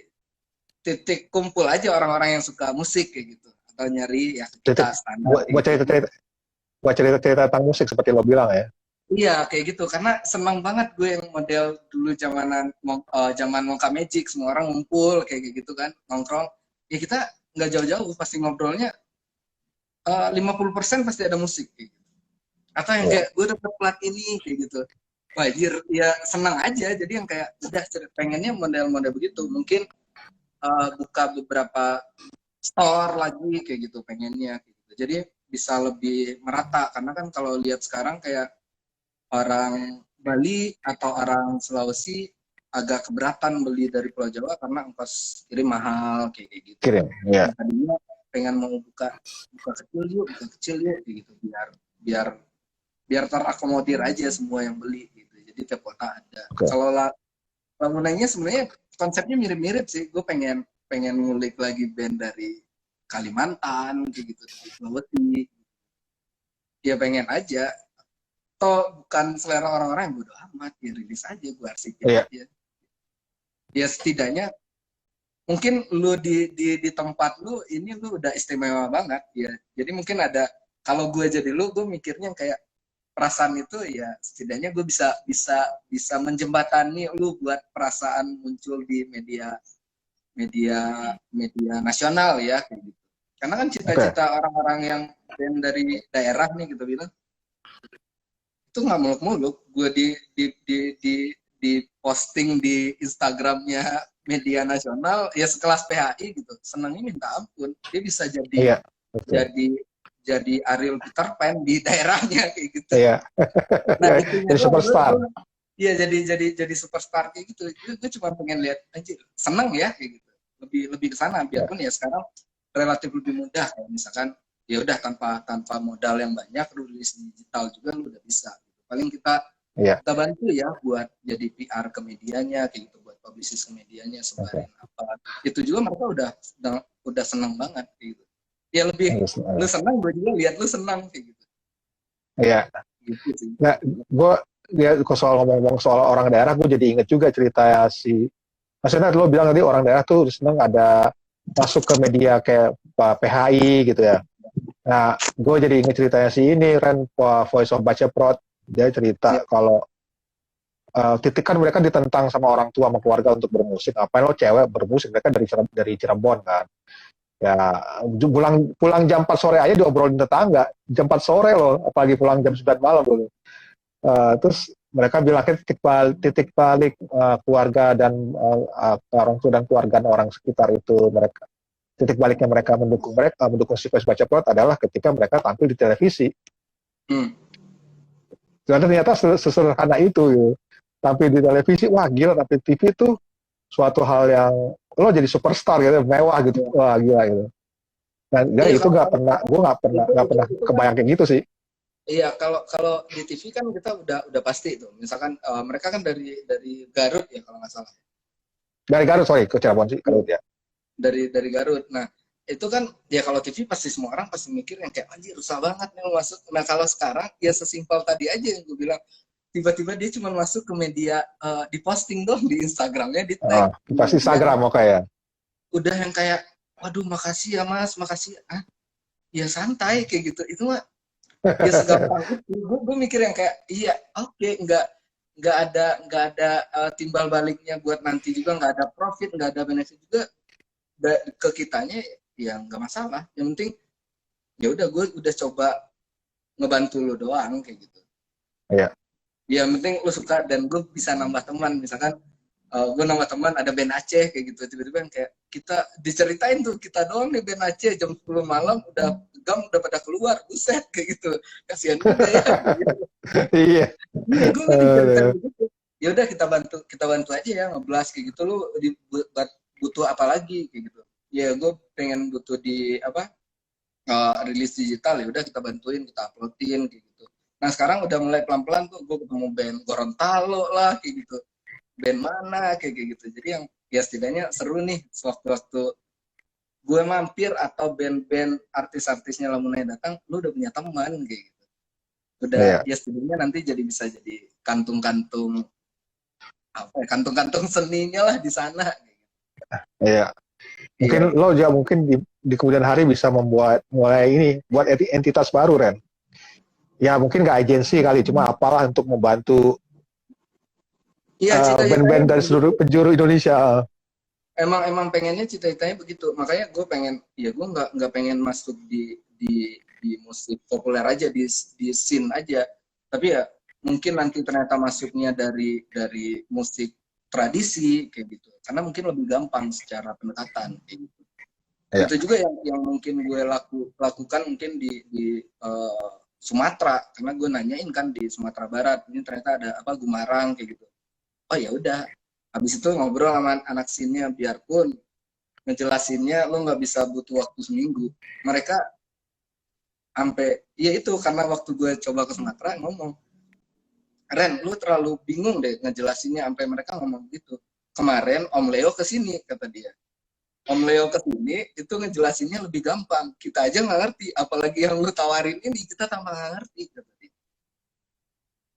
titik kumpul aja orang-orang yang suka musik kayak gitu, atau nyari ya Titik kita standar buat kayak gitu. cerita tentang musik seperti lo bilang ya. Iya kayak gitu, karena senang banget gue yang model dulu zaman Monka Magic, semua orang ngumpul kayak gitu kan, nongkrong. Ya kita nggak jauh-jauh pasti ngobrolnya 50% pasti ada musik kayak gitu. Atau yang Ya. kayak gue dapet plat ini kayak gitu. Wajir, ya senang aja. Jadi yang kayak udah pengennya model-model begitu. Mungkin buka beberapa store lagi kayak gitu pengennya. Kayak gitu. Jadi bisa lebih merata, karena kan kalau lihat sekarang kayak orang Bali atau orang Sulawesi agak keberatan beli dari Pulau Jawa karena ongkos kirim mahal kayak gitu. Kirim ya. Nah, tadinya pengen mau buka buka kecil yuk kayak gitu, biar biar biar terakomodir aja semua yang beli gitu. Jadi tiap kota ada. Oke. Kalau Lamunanya sebenarnya konsepnya mirip-mirip sih. Gue pengen pengen ngulik lagi band dari Kalimantan kayak gitu, dari Sulawesi. Ya pengen aja, toh bukan selera orang-orang yang bodo amat, ya rilis aja, gue arsikin Iya. aja. Ya setidaknya mungkin lu di tempat lu ini lu udah istimewa banget ya. Jadi mungkin ada, kalau gue jadi lu, gue mikirnya kayak perasaan itu ya setidaknya gue bisa bisa bisa menjembatani lu buat perasaan muncul di media media media nasional ya kayak gitu. Karena kan Oke. cita-cita orang-orang yang band dari daerah nih gitu bilang, itu nggak muluk-muluk gue di posting di Instagramnya media nasional ya sekelas PHI gitu, senangnya minta ampun, dia bisa Iya. Betul. jadi jadi Ariel Peter Pan di daerahnya kayak gitu. Iya. Nah itunya Jadi doang superstar. iya jadi superstar kayak gitu. Gue cuma pengen lihat aja, seneng ya kayak gitu, lebih lebih ke sana. Ya. Biarpun ya sekarang relatif lebih mudah, kayak misalkan ya udah tanpa tanpa modal yang banyak, lu rilis digital juga lu udah bisa gitu. Paling kita Iya. kita bantu ya buat jadi PR ke medianya kayak gitu, buat publisis ke medianya, Oke. sebarin apa itu juga mereka udah seneng banget kayak gitu. Ya lebih lu senang, gue juga lihat lu senang kayak gitu. Iya. Gitu sih. Nah, gue soal ngomong-ngomong soal orang daerah, gue jadi inget juga cerita si maksudnya lo bilang tadi orang daerah tuh seneng ada masuk ke media kayak PHI gitu ya. Nah, gue jadi inget ceritanya si ini Ren, Voice of Baceprot. Dia Ya, cerita kalau titik kan mereka ditentang sama orang tua sama keluarga untuk bermusik. Ngapain lo cewek bermusik? Mereka dari Cirebon kan. Ya, pulang pulang jam 4 sore aja diobrolin tetangga. Jam 4 sore loh, apalagi pulang jam 9 malam dulu. Terus mereka bilang titik balik keluarga dan orang tua dan keluarga dan orang sekitar itu, mereka titik baliknya mereka mendukung si Voice Baca Plot adalah ketika mereka tampil di televisi. Dan ternyata sesederhana itu gitu. Tampil di televisi, wah gila, tapi TV itu suatu hal yang lo jadi superstar gitu, mewah gitu, wah gila gitu. Dan Iya itu kalau nggak pernah, gue nggak pernah itu kan, kebayang kayak gitu sih. iya kalau kalau di TV kan kita udah pasti itu. Misalkan mereka kan dari Garut ya kalau nggak salah. Dari Garut, sorry, ke Cirebon sih, Garut ya. Dari Garut. Nah, itu kan ya kalau TV pasti semua orang pasti mikir yang kayak anjir susah banget nih masuk. Nah, kalau sekarang ya sesimpel tadi aja yang gue bilang, tiba-tiba dia cuma masuk ke media di posting dong di Instagramnya, di tag Pasti yang Instagram, oke ya. udah yang kayak waduh makasih ya Mas, makasih. Ah, ya santai kayak gitu. Itu mah ya segampang itu. Gue mikir yang kayak iya, oke, nggak ada timbal baliknya buat nanti juga, nggak ada profit, nggak ada benefit juga ke kitanya, ya nggak masalah. Yang penting ya udah gue udah coba ngebantu lo doang kayak gitu. Iya. Ya yang penting lo suka dan gue bisa nambah teman. Misalkan gue nambah teman ada band Aceh kayak gitu, tiba-tiba yang kayak kita diceritain tuh kita doang nih band Aceh jam 10 malam udah gam udah pada keluar, buset kayak gitu, kasihan juga ya kayak gitu. Iya. Iya gue diceritain begitu, ya udah kita bantu aja ya ngeblas kayak gitu. Lu butuh apa lagi kayak gitu, ya gue pengen butuh di apa rilis digital, ya udah kita bantuin, kita uploadin kayak gitu. Nah sekarang udah mulai pelan-pelan tuh gue ketemu band Gorontalo lah kayak gitu, band mana kayak gitu. Jadi yang ya setidaknya seru nih sewaktu-waktu gue mampir atau band-band artis-artisnya Lamunai datang, lu udah punya teman kayak gitu. Udah Iya. ya setidaknya nanti jadi bisa jadi kantung-kantung apa ya, kantung-kantung seninya lah di sana. Iya. Mungkin Iya, lo juga mungkin di kemudian hari bisa membuat mulai ini buat entitas baru, Ren. Ya mungkin nggak agensi kali, cuma apalah untuk membantu iya cita-citanya band-band dari seluruh penjuru Indonesia. emang pengennya cita-citanya begitu. Makanya gue pengen, ya gue nggak pengen masuk di musik populer aja, di scene aja. Tapi ya mungkin nanti ternyata masuknya dari musik tradisi kayak gitu. Karena mungkin lebih gampang secara pendekatan kayak gitu. Iya. Itu juga yang mungkin gue lakukan mungkin di Sumatera, karena gue nanyain kan di Sumatera Barat ini ternyata ada apa Gumarang kayak gitu. Oh ya udah, habis itu ngobrol sama anak sini, biarpun ngejelasinnya lo nggak bisa butuh waktu seminggu, mereka sampai ya itu karena waktu gue coba ke Sumatera ngomong, Ren lu terlalu bingung deh ngejelasinnya, sampai mereka ngomong gitu. Kemarin Om Leo kesini kata dia, Om Leo kesini itu ngejelasinnya lebih gampang, kita aja nggak ngerti, apalagi yang lu tawarin ini kita tambah nggak ngerti kata dia.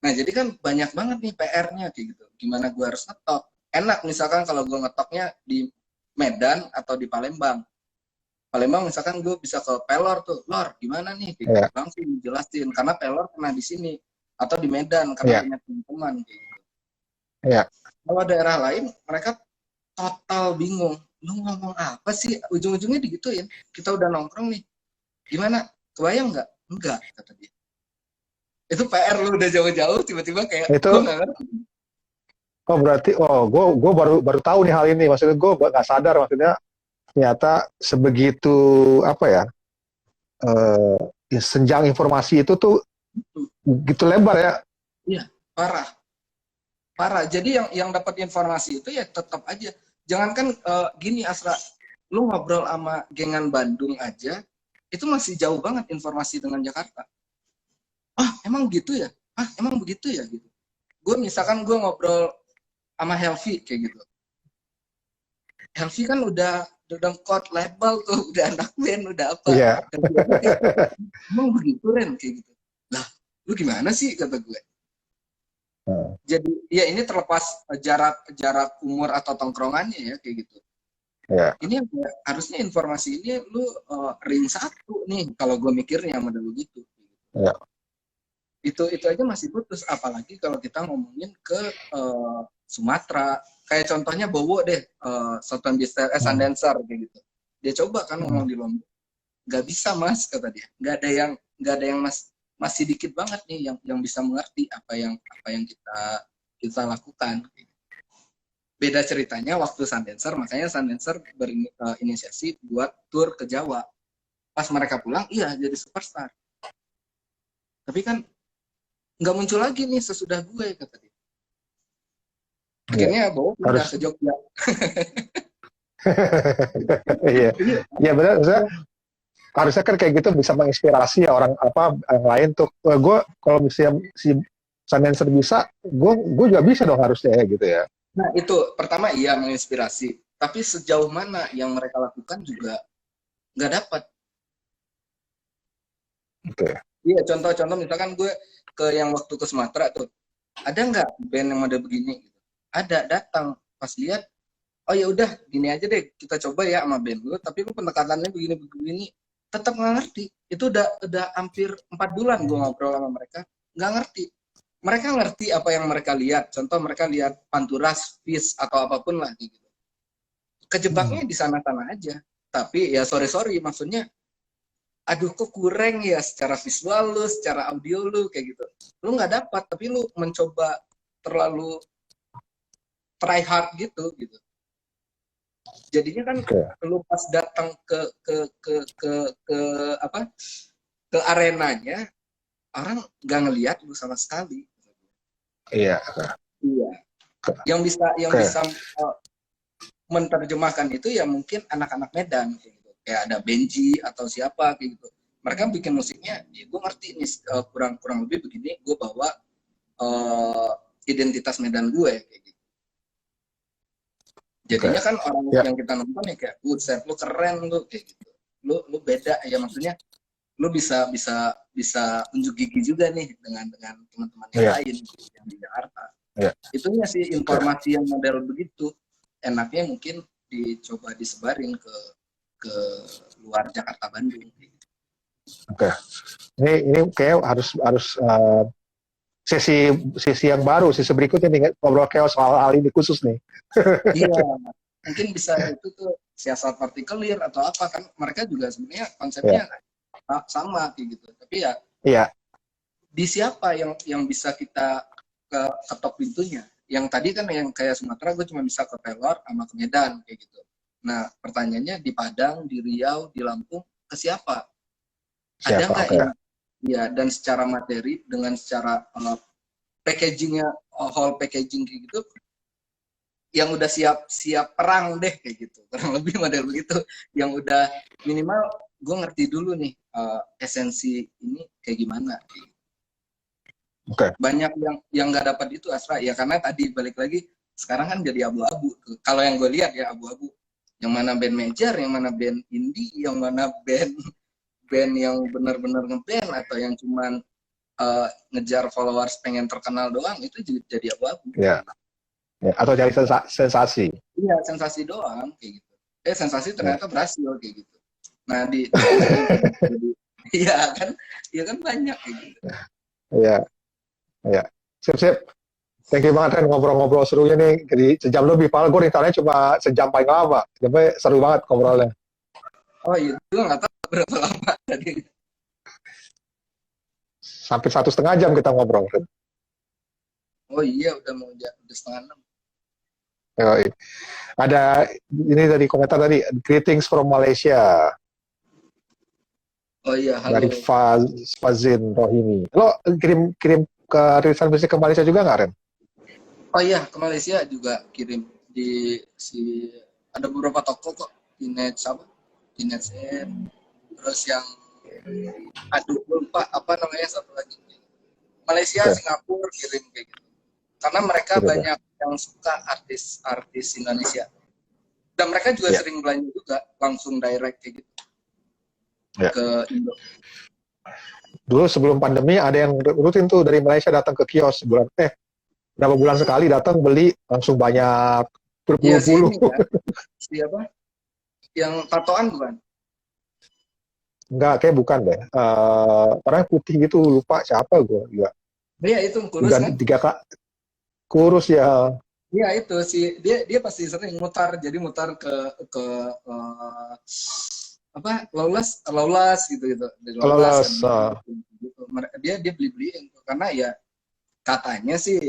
Nah jadi kan banyak banget nih PR-nya kayak gitu, gimana gue harus ngetok. Enak misalkan kalau gue ngetoknya di Medan atau di Palembang misalkan gue bisa ke Pelor tuh, Lor gimana nih kayak gitu, Iya. langsung dijelasin karena Pelor pernah di sini, atau di Medan karena Iya. punya teman-teman kayak gitu. Iya. Kalau daerah lain mereka total bingung, lu ngomong apa sih, ujung-ujungnya digituin, kita udah nongkrong nih, gimana, kebayang nggak, enggak kata dia. Itu PR lu udah jauh-jauh tiba-tiba kayak gue Itu nggak ngerti. berarti gue baru tahu nih hal ini. Maksudnya gue nggak sadar, maksudnya ternyata sebegitu apa ya, eh, ya, senjang informasi itu tuh gitu lebar ya. Iya, parah parah. Jadi yang dapat informasi itu ya tetap aja, jangankan gini Asra, lu ngobrol sama gengan Bandung aja itu masih jauh banget informasi dengan Jakarta. Ah emang gitu ya, ah emang begitu ya gitu. Gue misalkan gue ngobrol sama Helvi kayak gitu, Helvi kan udah code label tuh, udah anak band, udah apa. Iya. Helvi aja kayak, emang begitu Ren kayak gitu. Lah, lu gimana sih kata gue. Jadi ya ini terlepas jarak umur atau tongkrongannya ya kayak gitu. Iya. Ini harusnya informasi ini lu ring satu nih kalau gue mikirnya model gitu. Iya. Itu aja masih putus, apalagi kalau kita ngomongin ke Sumatera. Kayak contohnya Bowo deh, Sultan Bister, Sundancer kayak gitu. Dia coba kan ngomong di Lombok, nggak bisa mas kata dia, nggak ada yang masih dikit banget nih yang bisa mengerti apa yang kita lakukan. Beda ceritanya waktu Sundancer, makanya Sundancer berinisiasi buat tur ke Jawa. Pas mereka pulang, iya jadi superstar. Tapi kan nggak muncul lagi nih sesudah gue kata dia. Akhirnya bawa pindah ke Jogja. Iya. Iya benar. harusnya kan kayak gitu bisa menginspirasi ya orang apa yang lain tuh. Gue kalau misalnya si Sundancer bisa, gue juga bisa dong harusnya ya gitu ya. Nah, itu pertama iya menginspirasi, tapi sejauh mana yang mereka lakukan juga nggak dapat. Oke. Iya, contoh-contoh misalkan gue ke yang waktu ke Sumatera tuh, ada nggak band yang model begini? Ada, datang pas lihat, oh ya udah gini aja deh kita coba ya sama band lu, tapi lu pendekatannya begini-begini, tetap nggak ngerti. Itu udah hampir 4 bulan gue ngobrol sama mereka, nggak ngerti. Mereka ngerti apa yang mereka lihat. Contoh mereka lihat Panturas, Fish atau apapun lah gitu. Kejebaknya di sana-sana aja. Tapi ya sorry maksudnya aduh kok kurang ya secara visual lu, secara audio lu kayak gitu. Lu nggak dapat, tapi lu mencoba terlalu try hard gitu. Jadinya kan lu pas datang ke apa? Ke arenanya, orang nggak ngelihat lu sama sekali. Iya. Iya. Yang bisa menerjemahkan itu ya mungkin anak-anak Medan kayak gitu. Kayak ada Benji atau siapa kayak gitu. Mereka bikin musiknya, ya gue ngerti nih kurang lebih begini, gue bawa identitas Medan gue kayak gitu. Jadinya kan orang yang kita nonton ya kayak, set lu keren lu kayak gitu. Lu beda ya maksudnya. Lu bisa unjuk gigi juga nih dengan teman-teman yang lain yang di Jakarta. Itunya sih informasi yang model begitu. Enaknya mungkin dicoba disebarin ke luar Jakarta, Bandung. Oke. Ini kayak harus sesi yang baru, sesi berikutnya nih ngobrol kayak soal hal ini khusus nih. Iya, mungkin bisa itu tuh siasat partikelir atau apa kan mereka juga sebenarnya konsepnya sama kayak gitu. Tapi ya di siapa yang bisa kita ketok pintunya? Yang tadi kan yang kayak Sumatera gue cuma bisa ke Pelor sama ke Medan kayak gitu. Nah pertanyaannya di Padang, di Riau, di Lampung ke siapa? Ada nggak yang ya dan secara materi dengan secara packagingnya whole packaging kayak gitu yang udah siap perang deh kayak gitu kurang lebih model begitu yang udah minimal gue ngerti dulu nih esensi ini kayak gimana. Banyak yang nggak dapat itu Asra ya karena tadi balik lagi sekarang kan jadi abu-abu. Kalau yang gue lihat ya abu-abu. Yang mana band major, yang mana band indie, yang mana band yang benar-benar ngeband atau yang cuman ngejar followers pengen terkenal doang itu jadi abu-abu. Ya, atau cari sensasi. Iya sensasi doang kayak gitu. Sensasi ternyata berhasil kayak gitu. Nah iya kan banyak kayak gitu. Iya. Ya, sip. Thank you banget kan ngobrol-ngobrol serunya nih. Jadi sejam lebih, padahal gue rencananya cuma sejam paling lama. Tapi seru banget ngobrolnya. Oh iya, gue nggak tahu berapa lama tadi. Sampai 1,5 jam kita ngobrol. Oh iya, udah 5:30. Ada ini tadi komentar tadi, greetings from Malaysia. Oh iya, halo. Dari Fazin Rohini. Lo kirim ke rilisan musik ke Malaysia juga nggak, Ren? Oh iya, ke Malaysia juga kirim ada beberapa toko kok di Netsen, terus yang lupa apa namanya satu lagi. Malaysia, Singapura kirim kayak gitu. Karena mereka banyak yang suka artis Indonesia. Dan mereka juga sering belanja juga langsung direct kayak gitu. Ke Indo. Dulu sebelum pandemi ada yang rutin tuh dari Malaysia datang ke kios berapa bulan sekali datang beli langsung banyak berpuluh-puluh. Siapa? Yang tatoan bukan? Enggak, kayak bukan deh. Orang putih gitu lupa siapa gue juga. Iya itu kurus kan? 3 kak kurus ya. Iya itu sih dia pasti sering mutar ke apa Lawless gitu Lawless gitu. Dia beli karena ya katanya sih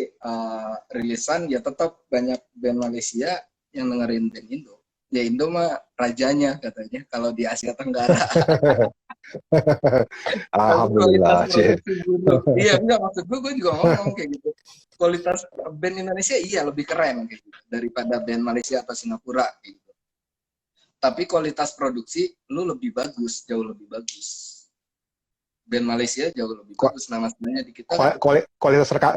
rilisan ya tetap banyak band Malaysia yang dengerin band Indo. Ya Indo mah rajanya katanya kalau di Asia Tenggara. Alhamdulillah. Iya enggak maksud gue juga ngomong kayak gitu. Kualitas band Indonesia iya lebih keren kayak gitu, daripada band Malaysia atau Singapura kayak gitu. tapi kualitas produksi lu lebih bagus, jauh lebih bagus. Band Malaysia jauh lebih bagus. Nah, masalahnya di kita kan,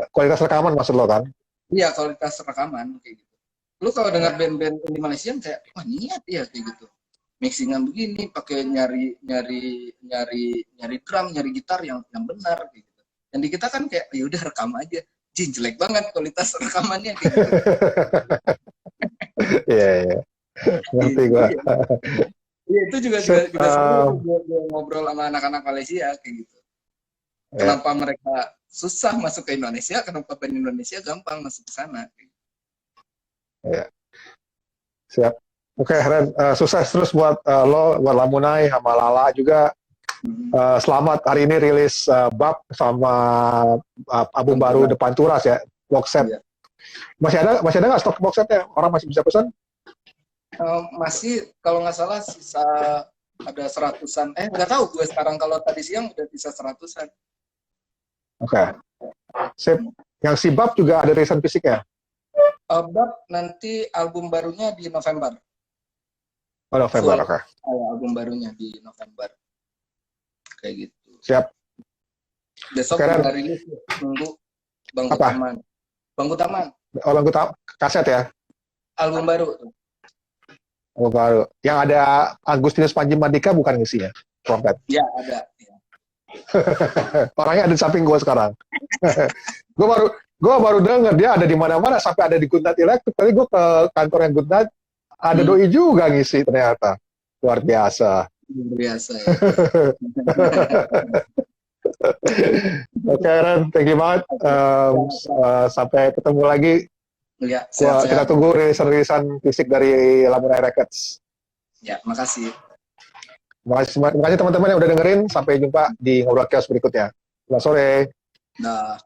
Kualitas rekaman maksud lo kan? iya kualitas rekaman kayak gitu. Lu kalau dengar band-band di Malaysia kayak, wah niat ya kayak gitu. Mixingan begini, pakai nyari drum, nyari gitar yang benar kayak gitu. Dan di kita kan kayak, ya udah rekam aja. Jin, jelek banget kualitas rekamannya kayak gitu. Iya, iya. Ngerti gua. Iya, itu juga seru gue ngobrol sama anak-anak Malaysia kayak gitu. Kenapa mereka susah masuk ke Indonesia, kenapa band Indonesia gampang masuk ke sana. Ya. Siap. Oke, Ren, sukses terus buat lo, buat Lamunai, sama Lala juga. Selamat hari ini rilis Bab sama album baru Depan Turas ya, box set. Iya. Masih ada nggak stok box setnya? Orang masih bisa pesan? Masih, kalau nggak salah sisa ada 100-an. Nggak tahu gue sekarang, kalau tadi siang udah bisa 100-an. Oke. Sip. Yang si Bab juga ada rilisan fisiknya? Bab nanti album barunya di November. Oh, November, oke. Album barunya di November. Kayak gitu. Siap. Besok udah rilis, tunggu Bangku Taman. Bangku Taman. Oh, Bangku Taman. Kaset ya? Album baru. Album baru. Yang ada Agustinus Panji Mandika bukan ngisi ya? Trompet. Ya, ada. Ya. Orangnya ada di samping gue sekarang. gue baru denger dia ada di mana-mana, sampai ada di Good Night Electric. Tadi gue ke kantor yang Good Night, ada doi juga ngisi ternyata. Luar biasa. Luar biasa ya. Oke, Ren, thank you banget. Sampai ketemu lagi. Ya, Kita tunggu rilisan fisik dari Lamunai Records. Ya, makasih. Terima kasih teman-teman yang udah dengerin. Sampai jumpa di Ngobrol Kios berikutnya. Selamat sore. Nah.